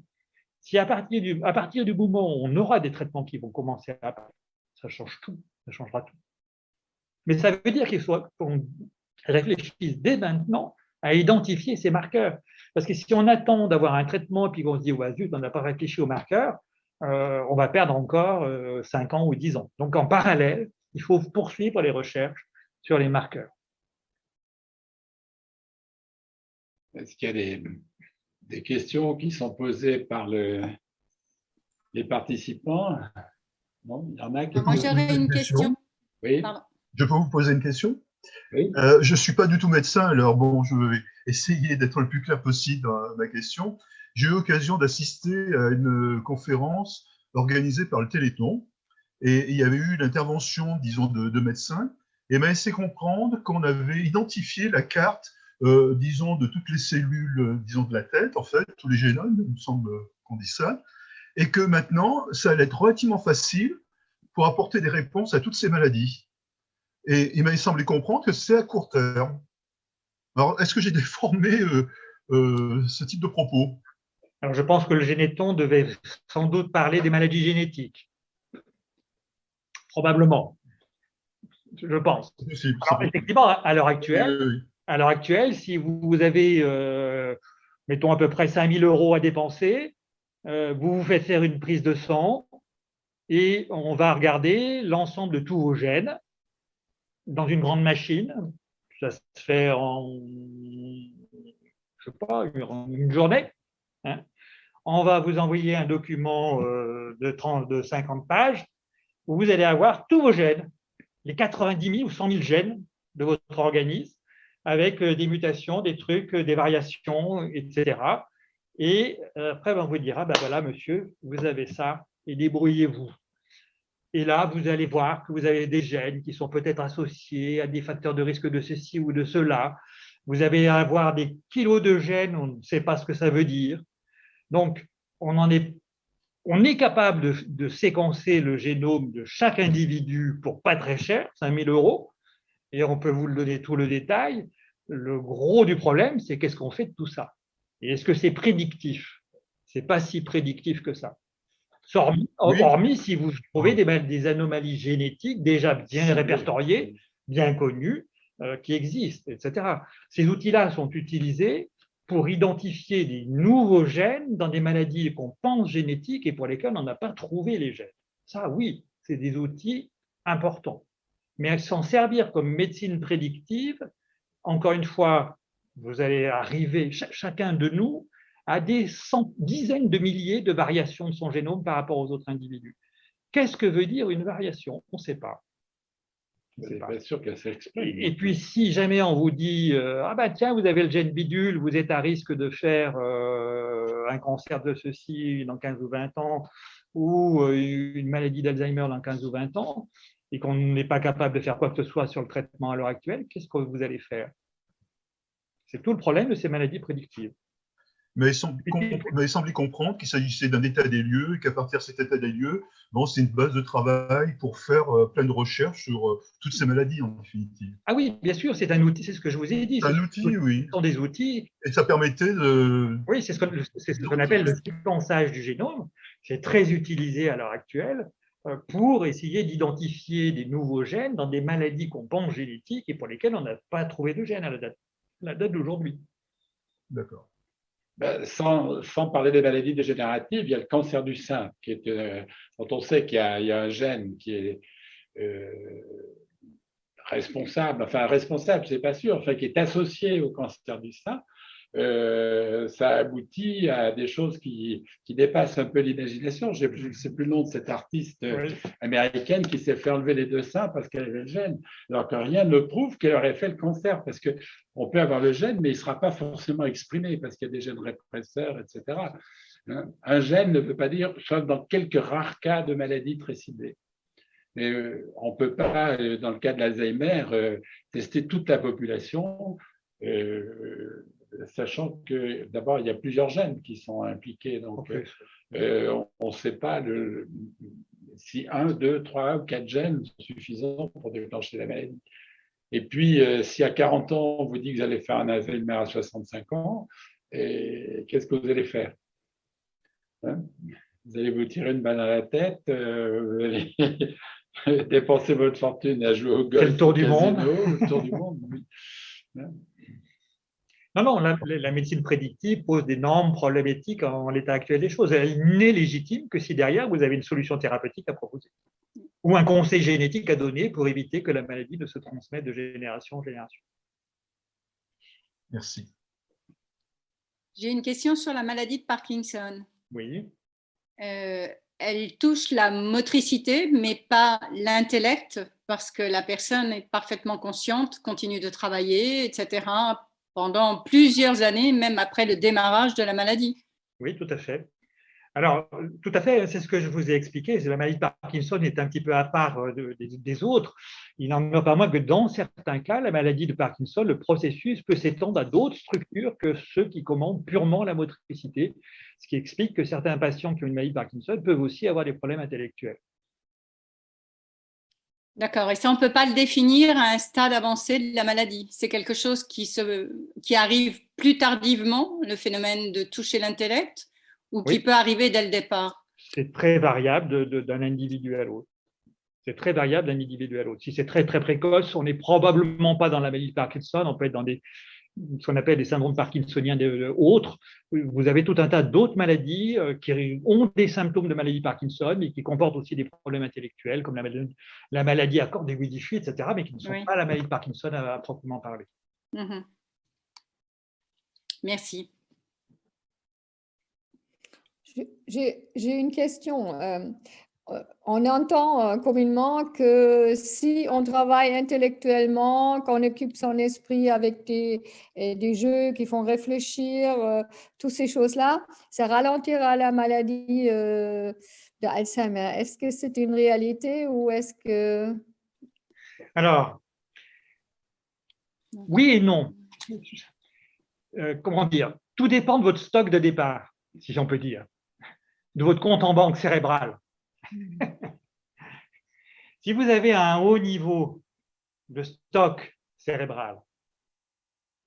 Speaker 3: Si à partir du moment où on aura des traitements qui vont commencer à apparaître, ça change tout, ça changera tout. Mais ça veut dire qu'il faut qu'on réfléchisse dès maintenant à identifier ces marqueurs. Parce que si on attend d'avoir un traitement et puis qu'on se dit, ouais, zut, on n'a pas réfléchi aux marqueurs, on va perdre encore 5 ans ou 10 ans. Donc, en parallèle, il faut poursuivre les recherches sur les marqueurs.
Speaker 2: Est-ce qu'il y a des questions qui sont posées par les participants? Non, il y en a qui…
Speaker 4: Moi, j'aurais une question.
Speaker 2: Oui.
Speaker 4: Pardon.
Speaker 5: Je peux vous poser une question?
Speaker 2: Oui.
Speaker 5: Je ne suis pas du tout médecin, alors bon, je vais essayer d'être le plus clair possible dans ma question. J'ai eu l'occasion d'assister à une conférence organisée par le Téléthon et il y avait eu l'intervention, disons, de médecins et m'a laissé comprendre qu'on avait identifié la carte, disons, de toutes les cellules, disons, de la tête, en fait, tous les génomes, il me semble qu'on dit ça, et que maintenant, ça allait être relativement facile pour apporter des réponses à toutes ces maladies. Et il m'a semblé comprendre que c'est à court terme. Alors, est-ce que j'ai déformé ce type de propos?
Speaker 3: Alors, je pense que le Généton devait sans doute parler des maladies génétiques. Probablement. Je pense.
Speaker 5: C'est possible.
Speaker 3: Alors, effectivement, à l'heure actuelle, si vous avez, mettons, à peu près 5 000 € à dépenser, vous vous faites faire une prise de sang et on va regarder l'ensemble de tous vos gènes dans une grande machine. Ça se fait en, je sais pas, une journée. Hein. On va vous envoyer un document de 50 pages où vous allez avoir tous vos gènes, les 90 000 ou 100 000 gènes de votre organisme, avec des mutations, des trucs, des variations, etc. Et après, on vous dira, ben voilà, monsieur, vous avez ça, et débrouillez-vous. Et là, vous allez voir que vous avez des gènes qui sont peut-être associés à des facteurs de risque de ceci ou de cela. Vous allez avoir des kilos de gènes, on ne sait pas ce que ça veut dire. Donc, on est capable de séquencer le génome de chaque individu pour pas très cher, 5 000 €, et on peut vous le donner tout le détail. Le gros du problème, c'est qu'est-ce qu'on fait de tout ça? Et est-ce que c'est prédictif? Ce n'est pas si prédictif que ça. Hormis si vous trouvez des anomalies génétiques déjà bien répertoriées, bien connues, qui existent, etc. Ces outils-là sont utilisés pour identifier des nouveaux gènes dans des maladies qu'on pense génétiques et pour lesquelles on n'a pas trouvé les gènes. Ça, oui, c'est des outils importants. Mais s'en servir comme médecine prédictive, encore une fois, vous allez arriver, chacun de nous, à des dizaines de milliers de variations de son génome par rapport aux autres individus. Qu'est-ce que veut dire une variation? On ne sait pas.
Speaker 2: C'est pas sûr qu'elle s'exprime.
Speaker 3: Et puis, si jamais on vous dit ah ben tiens, vous avez le gène bidule, vous êtes à risque de faire un cancer de ceci dans 15 ou 20 ans, ou une maladie d'Alzheimer dans 15 ou 20 ans, et qu'on n'est pas capable de faire quoi que ce soit sur le traitement à l'heure actuelle, qu'est-ce que vous allez faire? C'est tout le problème de ces maladies prédictives.
Speaker 5: Mais il semblait comprendre qu'il s'agissait d'un état des lieux et qu'à partir de cet état des lieux, bon, c'est une base de travail pour faire plein de recherches sur toutes ces maladies en définitive.
Speaker 3: Ah oui, bien sûr, c'est un outil, c'est ce que je vous ai dit.
Speaker 5: C'est un outil, oui.
Speaker 3: Ce sont des outils.
Speaker 5: Et ça permettait de…
Speaker 3: Oui, c'est ce qu'on appelle le séquençage du génome. C'est très utilisé à l'heure actuelle pour essayer d'identifier des nouveaux gènes dans des maladies qu'on pense génétiques et pour lesquelles on n'a pas trouvé de gènes à la date d'aujourd'hui.
Speaker 5: D'accord.
Speaker 2: Ben, sans parler des maladies dégénératives, il y a le cancer du sein, qui est, dont on sait qu'il y a un gène qui est responsable, c'est pas sûr, enfin, qui est associé au cancer du sein. Ça aboutit à des choses qui dépassent un peu l'imagination. Je ne sais plus le nom de cette artiste américaine qui s'est fait enlever les 2 seins parce qu'elle avait le gène, alors que rien ne prouve qu'elle aurait fait le cancer, parce qu'on peut avoir le gène, mais il ne sera pas forcément exprimé parce qu'il y a des gènes répresseurs, etc. Un gène ne veut pas dire, sauf dans quelques rares cas de maladies très ciblées. Mais on ne peut pas, dans le cas de l'Alzheimer, tester toute la population, sachant que d'abord, il y a plusieurs gènes qui sont impliqués. Donc, on ne sait pas si 1, 2, 3 ou 4 gènes sont suffisants pour déclencher la maladie. Et puis, si à 40 ans, on vous dit que vous allez faire un Alzheimer à 65 ans, qu'est-ce que vous allez faire? Vous allez vous tirer une balle à la tête, vous allez dépenser votre fortune à jouer au golf.
Speaker 3: C'est le tour du monde.
Speaker 2: Le tour du monde, oui. Non,
Speaker 3: Non, la médecine prédictive pose d'énormes problématiques en l'état actuel des choses. Elle n'est légitime que si derrière, vous avez une solution thérapeutique à proposer ou un conseil génétique à donner pour éviter que la maladie ne se transmette de génération en génération.
Speaker 5: Merci.
Speaker 4: J'ai une question sur la maladie de Parkinson.
Speaker 3: Oui.
Speaker 4: Elle touche la motricité, mais pas l'intellect, parce que la personne est parfaitement consciente, continue de travailler, etc., pendant plusieurs années, même après le démarrage de la maladie.
Speaker 3: Oui, tout à fait. Alors, tout à fait, c'est ce que je vous ai expliqué. La maladie de Parkinson est un petit peu à part des autres. Il n'en a pas moins que dans certains cas, la maladie de Parkinson, le processus peut s'étendre à d'autres structures que ceux qui commandent purement la motricité, ce qui explique que certains patients qui ont une maladie de Parkinson peuvent aussi avoir des problèmes intellectuels.
Speaker 4: D'accord. Et ça, on ne peut pas le définir à un stade avancé de la maladie. C'est quelque chose qui arrive plus tardivement, le phénomène de toucher l'intellect, ou qui peut arriver dès le départ?
Speaker 3: C'est très variable d'un individu à l'autre. C'est très variable d'un individu à l'autre. Si c'est très, très précoce, on n'est probablement pas dans la maladie de Parkinson, on peut être dans ce qu'on appelle des syndromes parkinsoniens autres. Vous avez tout un tas d'autres maladies qui ont des symptômes de maladie Parkinson, mais qui comportent aussi des problèmes intellectuels, comme la maladie à corps aiguë diffus, etc., mais qui ne sont pas la maladie de Parkinson à proprement parler.
Speaker 4: Merci.
Speaker 6: J'ai une question. On entend communément que si on travaille intellectuellement, qu'on occupe son esprit avec des jeux qui font réfléchir, toutes ces choses-là, ça ralentira la maladie d'Alzheimer. Est-ce que c'est une réalité ou est-ce que…
Speaker 3: Alors, oui et non. Comment dire? Tout dépend de votre stock de départ, si j'en peux dire, de votre compte en banque cérébrale. Si vous avez un haut niveau de stock cérébral,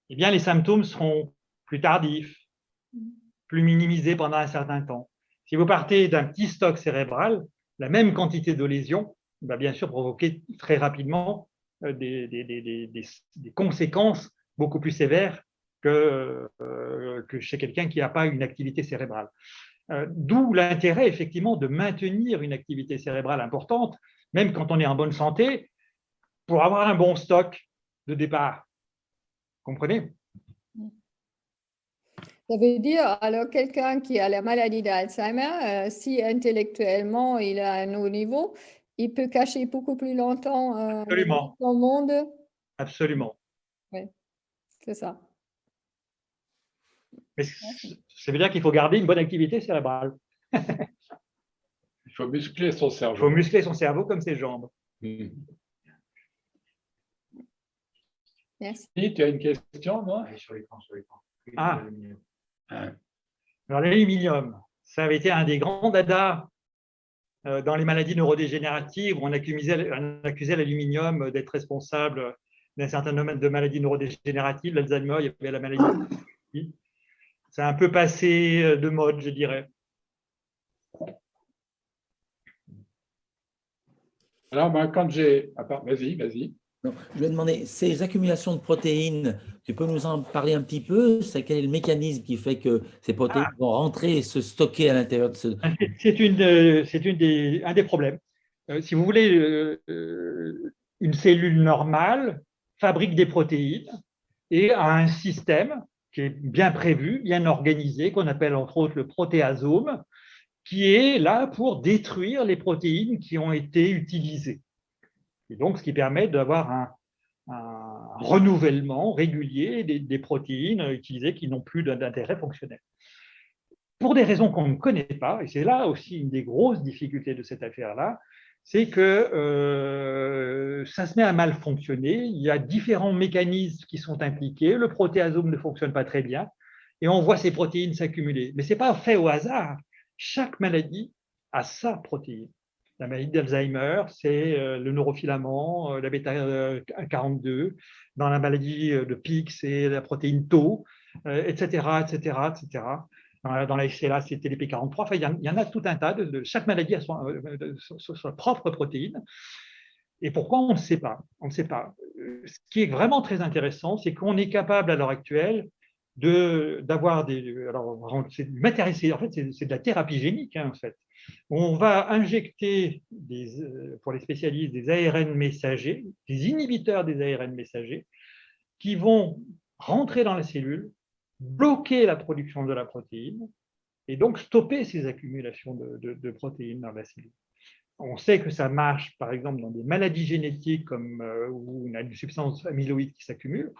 Speaker 3: eh bien les symptômes seront plus tardifs, plus minimisés pendant un certain temps. Si vous partez d'un petit stock cérébral, la même quantité de lésions va bien sûr provoquer très rapidement des conséquences beaucoup plus sévères que chez quelqu'un qui n'a pas une activité cérébrale. D'où l'intérêt, effectivement, de maintenir une activité cérébrale importante, même quand on est en bonne santé, pour avoir un bon stock de départ. Comprenez?
Speaker 6: Ça veut dire, alors, quelqu'un qui a la maladie d'Alzheimer, si intellectuellement il a un haut niveau, il peut cacher beaucoup plus longtemps son monde?
Speaker 3: Absolument.
Speaker 6: Oui, c'est ça.
Speaker 3: Mais ça veut dire qu'il faut garder une bonne activité cérébrale.
Speaker 2: Il faut muscler son cerveau.
Speaker 3: Il faut muscler son cerveau comme ses jambes.
Speaker 6: Merci.
Speaker 2: Tu as une question, non?
Speaker 7: Sur l'écran.
Speaker 3: Ah. Alors l'aluminium, ça avait été un des grands dadas dans les maladies neurodégénératives où on accusait l'aluminium d'être responsable d'un certain nombre de maladies neurodégénératives. L'Alzheimer, il y avait la maladie. C'est un peu passé de mode, je dirais.
Speaker 2: Alors, quand j'ai… Vas-y.
Speaker 7: Non, je vais demander, ces accumulations de protéines, tu peux nous en parler un petit peu? Quel est le mécanisme qui fait que ces protéines vont rentrer et se stocker à l'intérieur de ce…
Speaker 3: C'est un des problèmes. Si vous voulez, une cellule normale fabrique des protéines et a un système qui est bien prévu, bien organisé, qu'on appelle entre autres le protéasome, qui est là pour détruire les protéines qui ont été utilisées. Et donc, ce qui permet d'avoir un renouvellement régulier des protéines utilisées qui n'ont plus d'intérêt fonctionnel. Pour des raisons qu'on ne connaît pas, et c'est là aussi une des grosses difficultés de cette affaire-là, c'est que ça se met à mal fonctionner. Il y a différents mécanismes qui sont impliqués. Le protéasome ne fonctionne pas très bien et on voit ces protéines s'accumuler. Mais ce n'est pas fait au hasard. Chaque maladie a sa protéine. La maladie d'Alzheimer, c'est le neurofilament, la bêta-42. Dans la maladie de Pick, c'est la protéine Tau, etc., etc., etc. Dans la SLA, c'était les P43. Enfin, il y en a tout un tas. Chaque maladie a sa propre protéine. Et pourquoi on ne sait pas? On ne sait pas. Ce qui est vraiment très intéressant, c'est qu'on est capable à l'heure actuelle d'avoir des… Alors, c'est du matériel, en fait, c'est de la thérapie génique, hein, en fait. On va injecter, pour les spécialistes, des ARN messagers, des inhibiteurs des ARN messagers, qui vont rentrer dans la cellule, bloquer la production de la protéine, et donc stopper ces accumulations de protéines dans la cellule. On sait que ça marche, par exemple, dans des maladies génétiques comme où on a une substance amyloïde qui s'accumule.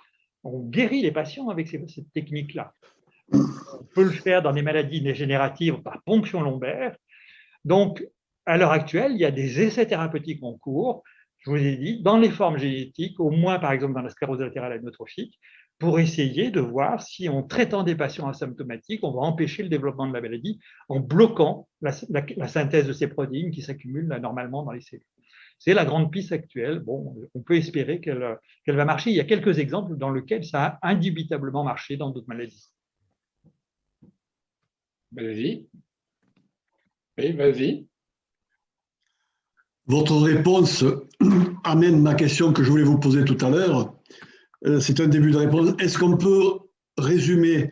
Speaker 3: On guérit les patients avec cette technique-là. On peut le faire dans des maladies dégénératives par ponction lombaire. Donc, à l'heure actuelle, il y a des essais thérapeutiques en cours, je vous ai dit, dans les formes génétiques, au moins par exemple dans la sclérose latérale amyotrophique, pour essayer de voir si en traitant des patients asymptomatiques, on va empêcher le développement de la maladie en bloquant la synthèse de ces protéines qui s'accumulent normalement dans les cellules. C'est la grande piste actuelle. Bon, on peut espérer qu'elle va marcher. Il y a quelques exemples dans lesquels ça a indubitablement marché dans d'autres maladies.
Speaker 2: Vas-y. Oui, vas-y.
Speaker 8: Votre réponse amène ma question que je voulais vous poser tout à l'heure. C'est un début de réponse. Est-ce qu'on peut résumer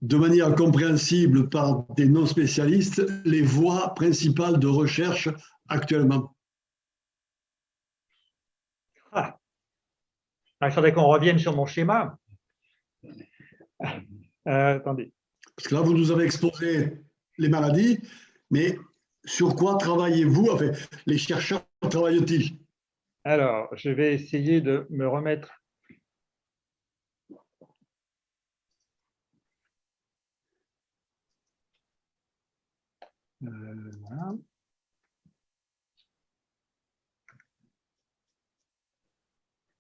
Speaker 8: de manière compréhensible par des non-spécialistes les voies principales de recherche actuellement?
Speaker 3: Il faudrait qu'on revienne sur mon schéma. Attendez.
Speaker 8: Parce que là, vous nous avez exposé les maladies, mais sur quoi travaillez-vous? Enfin, les chercheurs travaillent-ils?
Speaker 3: Alors, je vais essayer de me remettre. Voilà.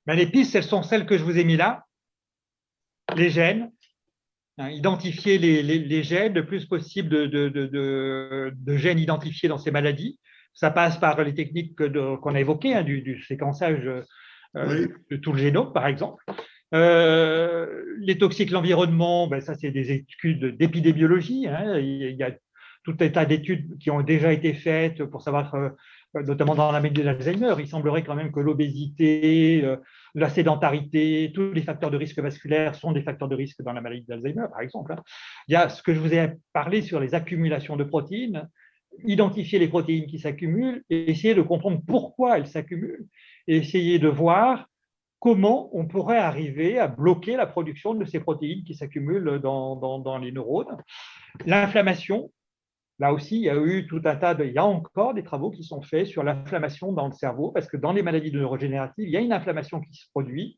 Speaker 3: Ben, les pistes, elles sont celles que je vous ai mis là. Les gènes. Identifier les gènes, le plus possible de gènes identifiés dans ces maladies. Ça passe par les techniques qu'on a évoquées, du séquençage de tout le génome, par exemple. Les toxiques, l'environnement, ben ça, c'est des études d'épidémiologie. Il y a tout un tas d'études qui ont déjà été faites pour savoir, notamment dans la maladie d'Alzheimer, il semblerait quand même que l'obésité, la sédentarité, tous les facteurs de risque vasculaire sont des facteurs de risque dans la maladie d'Alzheimer, par exemple. Il y a ce que je vous ai parlé sur les accumulations de protéines, identifier les protéines qui s'accumulent et essayer de comprendre pourquoi elles s'accumulent et essayer de voir comment on pourrait arriver à bloquer la production de ces protéines qui s'accumulent dans les neurones. L'inflammation, là aussi, il y a encore des travaux qui sont faits sur l'inflammation dans le cerveau, parce que dans les maladies neurodégénératives, il y a une inflammation qui se produit.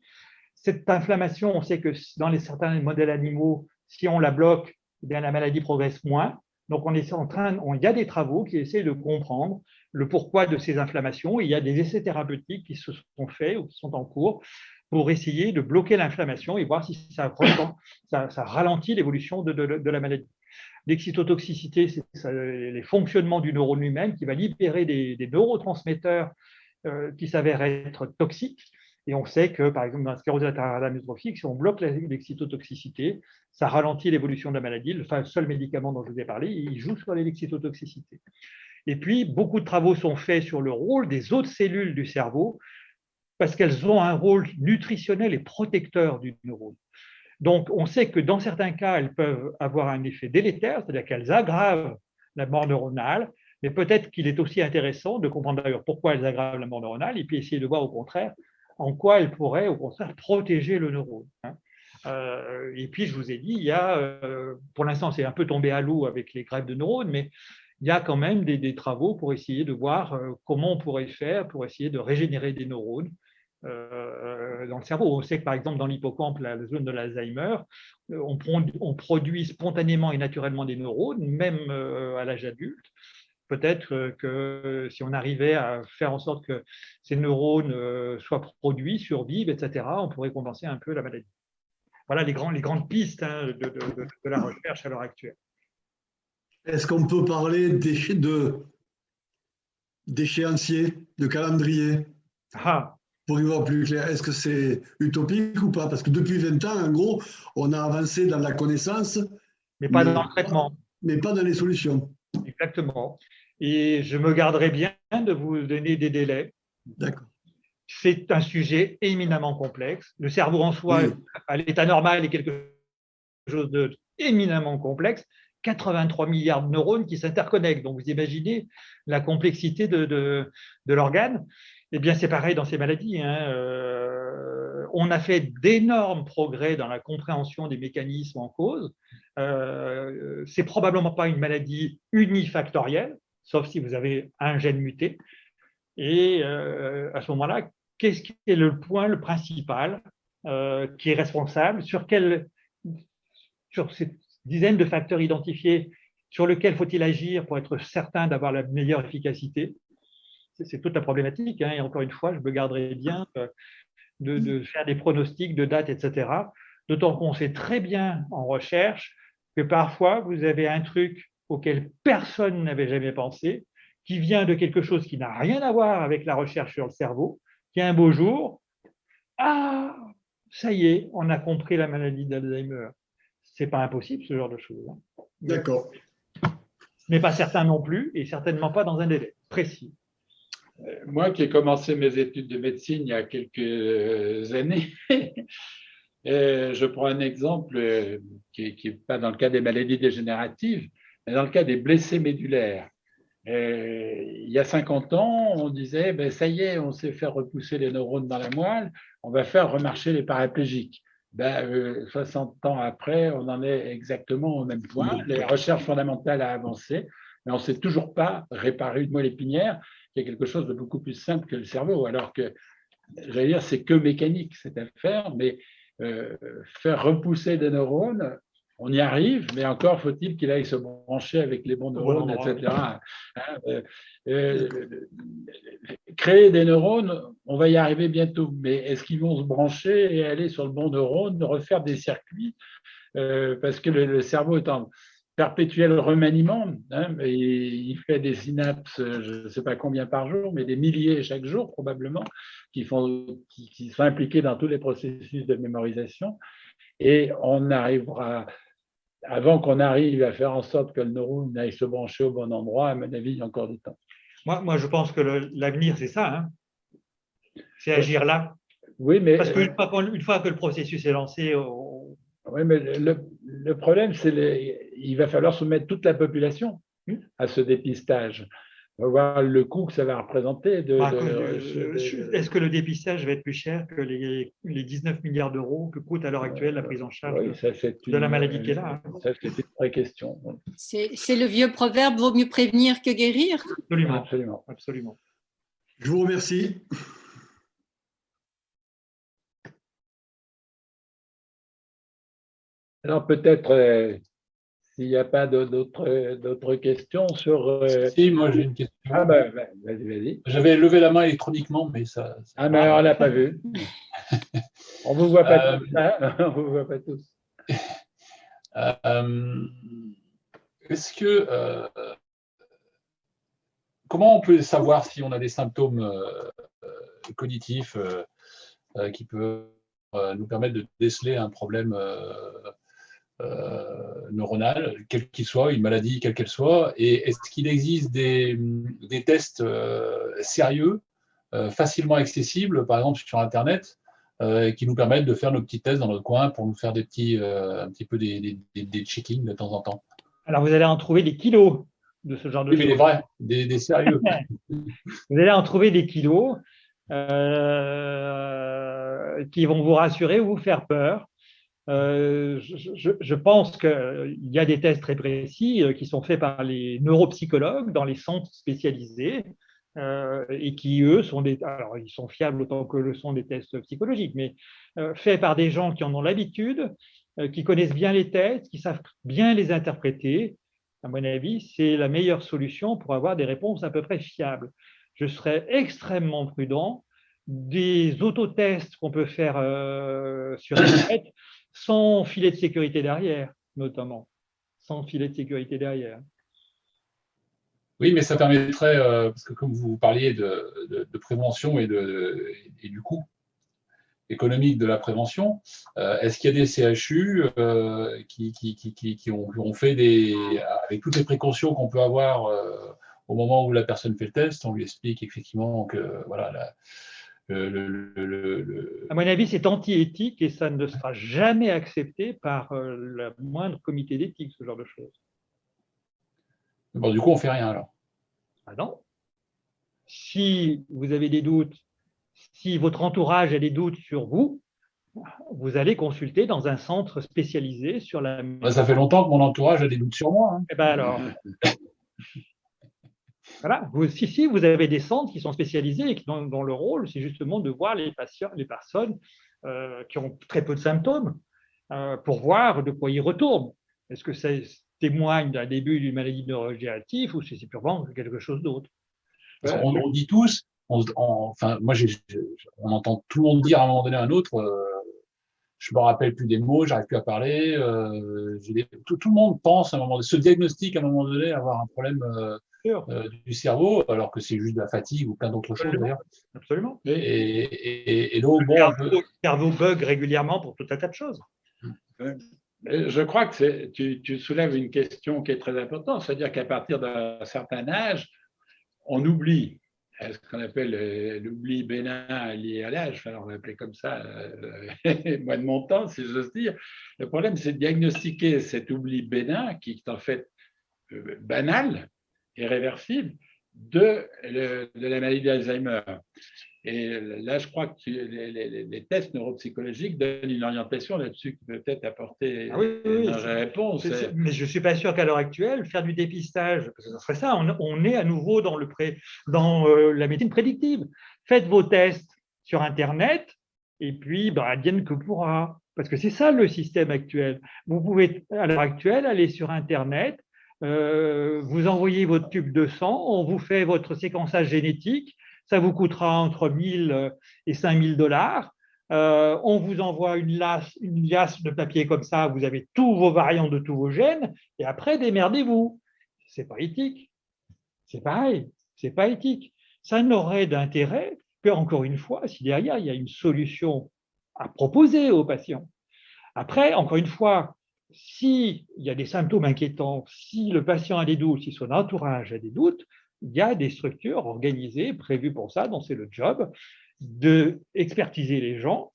Speaker 3: Cette inflammation, on sait que dans certains modèles animaux, si on la bloque, eh bien, la maladie progresse moins. Donc, il y a des travaux qui essaient de comprendre le pourquoi de ces inflammations. Il y a des essais thérapeutiques qui se sont faits ou qui sont en cours pour essayer de bloquer l'inflammation et voir si ça ralentit l'évolution de la maladie. L'excytotoxicité, c'est les fonctionnements du neurone lui-même qui va libérer des neurotransmetteurs qui s'avèrent être toxiques. Et on sait que, par exemple, dans la sclérose latérale amyotrophique, si on bloque l'excytotoxicité, ça ralentit l'évolution de la maladie. Le seul médicament dont je vous ai parlé, il joue sur l'excytotoxicité. Et puis, beaucoup de travaux sont faits sur le rôle des autres cellules du cerveau parce qu'elles ont un rôle nutritionnel et protecteur du neurone. Donc, on sait que dans certains cas, elles peuvent avoir un effet délétère, c'est-à-dire qu'elles aggravent la mort neuronale, mais peut-être qu'il est aussi intéressant de comprendre d'ailleurs pourquoi elles aggravent la mort neuronale et puis essayer de voir au contraire en quoi elles pourraient au contraire protéger le neurone. Et puis, je vous ai dit, il y a, pour l'instant, c'est un peu tombé à l'eau avec les greffes de neurones, mais il y a quand même des travaux pour essayer de voir comment on pourrait faire pour essayer de régénérer des neurones dans le cerveau. On sait que par exemple dans l'hippocampe, la zone de l'Alzheimer, on produit spontanément et naturellement des neurones, même à l'âge adulte. Peut-être que si on arrivait à faire en sorte que ces neurones soient produits, survivent, etc., on pourrait compenser un peu la maladie. Voilà les grandes pistes de la recherche à l'heure actuelle.
Speaker 8: Est-ce qu'on peut parler d'échéancier, de calendrier? Pour y voir plus clair, est-ce que c'est utopique ou pas? Parce que depuis 20 ans, en gros, on a avancé dans la connaissance.
Speaker 3: Mais pas dans le traitement.
Speaker 8: Mais pas dans les solutions.
Speaker 3: Exactement. Et je me garderai bien de vous donner des délais.
Speaker 8: D'accord.
Speaker 3: C'est un sujet éminemment complexe. Le cerveau en soi, à l'état normal, est quelque chose d'éminemment complexe, 83 milliards de neurones qui s'interconnectent. Donc, vous imaginez la complexité de l'organe. Eh bien, c'est pareil dans ces maladies, hein. On a fait d'énormes progrès dans la compréhension des mécanismes en cause. C'est probablement pas une maladie unifactorielle, sauf si vous avez un gène muté. Et à ce moment-là, qu'est-ce qui est le point le principal qui est responsable, sur ces dizaines de facteurs identifiés, sur lesquels faut-il agir pour être certain d'avoir la meilleure efficacité? C'est toute la problématique, hein, et encore une fois, je me garderai bien de faire des pronostics de dates, etc. D'autant qu'on sait très bien en recherche que parfois, vous avez un truc auquel personne n'avait jamais pensé, qui vient de quelque chose qui n'a rien à voir avec la recherche sur le cerveau, qui un beau jour, ah, ça y est, on a compris la maladie d'Alzheimer. Ce n'est pas impossible, ce genre de choses. Hein.
Speaker 8: D'accord.
Speaker 3: Ce n'est pas certain non plus, et certainement pas dans un délai précis.
Speaker 2: Moi qui ai commencé mes études de médecine il y a quelques années, je prends un exemple qui n'est pas dans le cas des maladies dégénératives, mais dans le cas des blessés médulaires. Il y a 50 ans, on disait ben, ça y est, on sait faire repousser les neurones dans la moelle, on va faire remarcher les paraplégiques. 60 ans après, on en est exactement au même point. Les recherches fondamentales ont avancé, mais on ne sait toujours pas réparer une moelle épinière, qui est quelque chose de beaucoup plus simple que le cerveau, alors que, j'allais dire, c'est que mécanique cette affaire, mais faire repousser des neurones, on y arrive, mais encore faut-il qu'il aille se brancher avec les bons neurones, etc. Créer des neurones, on va y arriver bientôt, mais est-ce qu'ils vont se brancher et aller sur le bon neurone, refaire des circuits, parce que le cerveau est en perpétuel remaniement, hein, et il fait des synapses, je ne sais pas combien par jour, mais des milliers chaque jour probablement, qui sont impliqués dans tous les processus de mémorisation, et on arrivera, avant qu'on arrive à faire en sorte que le neurone aille se brancher au bon endroit, à mon avis, il y a encore du temps.
Speaker 3: Moi je pense que l'avenir, c'est ça, hein. C'est agir là.
Speaker 2: Oui, mais
Speaker 3: parce qu'une fois que le processus est lancé,
Speaker 2: oui, mais le problème, c'est qu'il va falloir soumettre toute la population à ce dépistage. On va voir le coût que ça va représenter.
Speaker 3: Est-ce que le dépistage va être plus cher que les 19 milliards d'euros que coûte à l'heure actuelle la prise en charge de la maladie qui est là, hein.
Speaker 2: Ça, c'est une vraie question.
Speaker 4: C'est le vieux proverbe, vaut mieux prévenir que guérir.
Speaker 3: Absolument.
Speaker 2: Absolument.
Speaker 3: Absolument.
Speaker 8: Je vous remercie.
Speaker 2: Alors peut-être, s'il n'y a pas d'autres questions sur…
Speaker 9: Si, moi j'ai une question.
Speaker 2: Ah ben, vas-y.
Speaker 9: J'avais levé la main électroniquement, mais ça…
Speaker 2: Ah, mais on ne l'a pas vu. On ne vous voit pas tous. Hein, on vous voit pas tous.
Speaker 9: Est-ce que… comment on peut savoir si on a des symptômes cognitifs qui peuvent nous permettre de déceler un problème neuronal, quel qu'il soit, une maladie quelle qu'elle soit, et est-ce qu'il existe des tests sérieux, facilement accessibles, par exemple sur Internet, qui nous permettent de faire nos petits tests dans notre coin pour nous faire des petits, un petit peu des checkings de temps en temps?
Speaker 3: Alors vous allez en trouver des kilos de ce genre de choses.
Speaker 9: Oui, mais les vrais, des sérieux.
Speaker 3: Vous allez en trouver des kilos qui vont vous rassurer ou vous faire peur. Je pense qu'il y a des tests très précis qui sont faits par les neuropsychologues dans les centres spécialisés et qui, eux, alors ils sont fiables autant que le sont des tests psychologiques, mais faits par des gens qui en ont l'habitude, qui connaissent bien les tests, qui savent bien les interpréter. À mon avis, c'est la meilleure solution pour avoir des réponses à peu près fiables. Je serais extrêmement prudent. Des autotests qu'on peut faire sur Internet sans filet de sécurité derrière, notamment. Sans filet de sécurité derrière.
Speaker 9: Oui, mais ça permettrait, parce que comme vous parliez de prévention et du coût économique de la prévention, est-ce qu'il y a des CHU qui ont fait avec toutes les précautions qu'on peut avoir au moment où la personne fait le test, on lui explique effectivement que voilà,
Speaker 3: À mon avis, c'est anti-éthique et ça ne sera jamais accepté par le moindre comité d'éthique, ce genre de choses.
Speaker 9: Bon, du coup, on ne fait rien alors.
Speaker 3: Ah non. Si vous avez des doutes, si votre entourage a des doutes sur vous, vous allez consulter dans un centre spécialisé sur la…
Speaker 9: Ça fait longtemps que mon entourage a des doutes sur moi. Hein.
Speaker 3: Eh bien alors, voilà, si, vous avez des centres qui sont spécialisés et dont le rôle, c'est justement de voir les patients, les personnes qui ont très peu de symptômes pour voir de quoi ils retournent. Est-ce que ça témoigne d'un début d'une maladie neurodégénérative ou si c'est purement quelque chose d'autre?
Speaker 9: On dit tous, enfin, moi, on entend tout le monde dire à un moment donné à un autre, je me rappelle plus des mots, j'arrive plus à parler. Tout le monde pense à un moment donné, se diagnostique à un moment donné avoir un problème du cerveau, alors que c'est juste de la fatigue ou plein d'autres choses d'ailleurs.
Speaker 3: Absolument.
Speaker 9: Et donc,
Speaker 3: le cerveau bug régulièrement pour tout un tas de choses.
Speaker 2: Je crois que tu soulèves une question qui est très importante, c'est-à-dire qu'à partir d'un certain âge, on oublie ce qu'on appelle l'oubli bénin lié à l'âge, enfin, on va l'appeler comme ça, moi de mon temps, si j'ose dire. Le problème, c'est de diagnostiquer cet oubli bénin, qui est en fait banal et réversible, de la maladie d'Alzheimer. Et là, je crois que les tests neuropsychologiques donnent une orientation là-dessus qui peut peut-être apporter une réponse.
Speaker 3: Mais je ne suis pas sûr qu'à l'heure actuelle, faire du dépistage, parce que ça serait ça, on est à nouveau dans la médecine prédictive. Faites vos tests sur Internet et puis advienne que pourra. Parce que c'est ça le système actuel. Vous pouvez, à l'heure actuelle, aller sur Internet, vous envoyez votre tube de sang, on vous fait votre séquençage génétique. Ça vous coûtera entre 1 000 et 5 000 $. On vous envoie une liasse de papier comme ça, vous avez tous vos variants de tous vos gènes, et après, démerdez-vous. Ce n'est pas éthique. C'est pareil, ce n'est pas éthique. Ça n'aurait d'intérêt que, encore une fois, si derrière, il y a une solution à proposer aux patients. Après, encore une fois, s'il y a des symptômes inquiétants, si le patient a des doutes, si son entourage a des doutes, il y a des structures organisées, prévues pour ça, dont c'est le job, d'expertiser les gens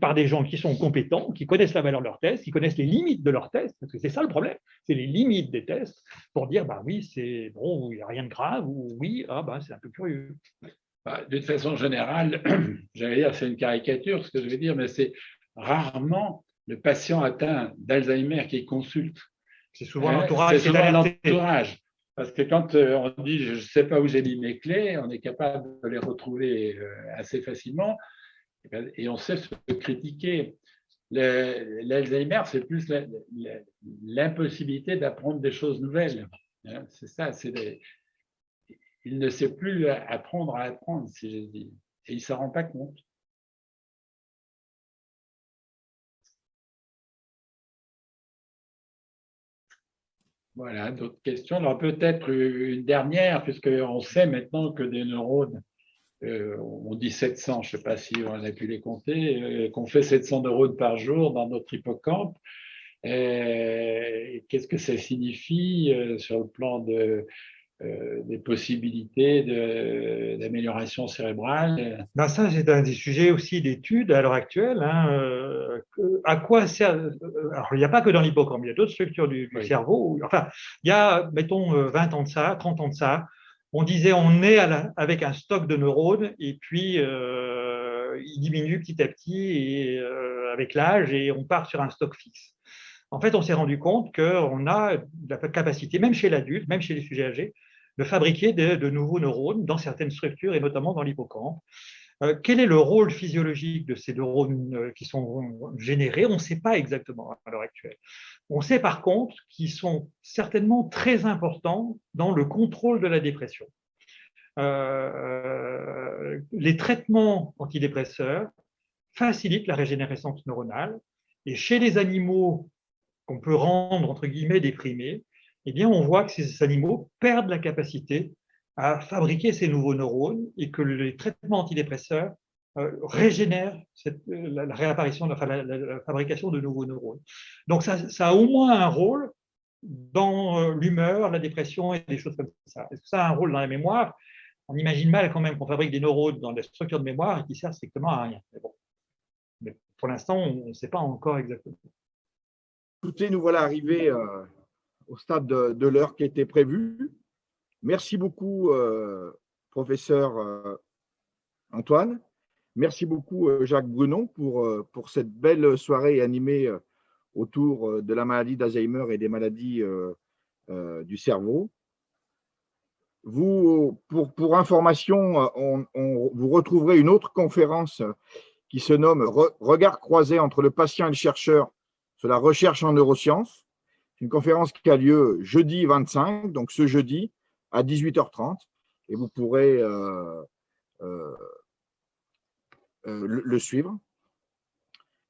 Speaker 3: par des gens qui sont compétents, qui connaissent la valeur de leurs tests, qui connaissent les limites de leurs tests, parce que c'est ça le problème, c'est les limites des tests, pour dire, oui, c'est bon, il n'y a rien de grave, ou oui, c'est un peu curieux.
Speaker 2: D'une façon générale, j'allais dire, c'est une caricature, ce que je vais dire, mais c'est rarement le patient atteint d'Alzheimer qui consulte.
Speaker 3: C'est souvent l'entourage.
Speaker 2: C'est souvent l'entourage. Parce que quand on dit « je ne sais pas où j'ai mis mes clés », on est capable de les retrouver assez facilement et on sait se critiquer. L'Alzheimer, c'est plus l'impossibilité d'apprendre des choses nouvelles. C'est ça, il ne sait plus apprendre à apprendre, si je dis, et il ne s'en rend pas compte. Voilà, d'autres questions. Alors peut-être une dernière, puisqu'on sait maintenant que des neurones, on dit 700, je ne sais pas si on a pu les compter, qu'on fait 700 neurones par jour dans notre hippocampe. Qu'est-ce que ça signifie sur le plan des possibilités d'amélioration cérébrale?
Speaker 3: Ça, c'est un des sujets aussi d'études à l'heure actuelle. À quoi sert… Alors, il n'y a pas que dans l'hippocampe, il y a d'autres structures du cerveau. Enfin, il y a, mettons, 20 ans de ça, 30 ans de ça, on disait on est avec un stock de neurones et puis il diminue petit à petit avec l'âge et on part sur un stock fixe. En fait, on s'est rendu compte qu'on a la capacité, même chez l'adulte, même chez les sujets âgés, de fabriquer de nouveaux neurones dans certaines structures et notamment dans l'hippocampe. Quel est le rôle physiologique de ces neurones qui sont générés? On ne sait pas exactement à l'heure actuelle. On sait par contre qu'ils sont certainement très importants dans le contrôle de la dépression. Les traitements antidépresseurs facilitent la régénérescence neuronale et chez les animaux qu'on peut rendre entre guillemets déprimés, eh bien, on voit que ces animaux perdent la capacité à fabriquer ces nouveaux neurones et que les traitements antidépresseurs régénèrent la réapparition, la fabrication de nouveaux neurones. Donc, ça a au moins un rôle dans l'humeur, la dépression et des choses comme ça. Est-ce que ça a un rôle dans la mémoire? On imagine mal quand même qu'on fabrique des neurones dans des structures de mémoire et qui servent strictement à rien. Mais bon. Mais pour l'instant, on ne sait pas encore exactement.
Speaker 1: Écoutez, nous voilà arrivés au stade de l'heure qui était prévue. Merci beaucoup, professeur Antoine. Merci beaucoup, Jacques Brunon, pour cette belle soirée animée autour de la maladie d'Alzheimer et des maladies du cerveau. Vous, pour information, vous retrouverez une autre conférence qui se nomme « Regard croisé entre le patient et le chercheur sur la recherche en neurosciences ». C'est une conférence qui a lieu jeudi 25, donc ce jeudi à 18h30, et vous pourrez le suivre.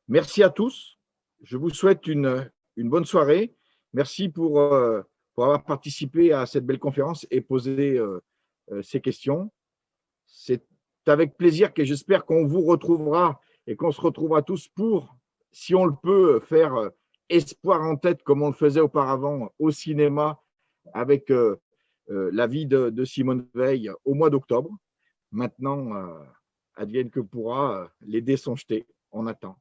Speaker 1: Merci à tous. Je vous souhaite une bonne soirée. Merci pour avoir participé à cette belle conférence et posé ces questions. C'est avec plaisir que j'espère qu'on vous retrouvera et qu'on se retrouvera tous pour, si on le peut, faire Espoir en tête comme on le faisait auparavant au cinéma avec la vie de Simone Veil au mois d'octobre. Maintenant, advienne que pourra, les dés sont jetés. On attend.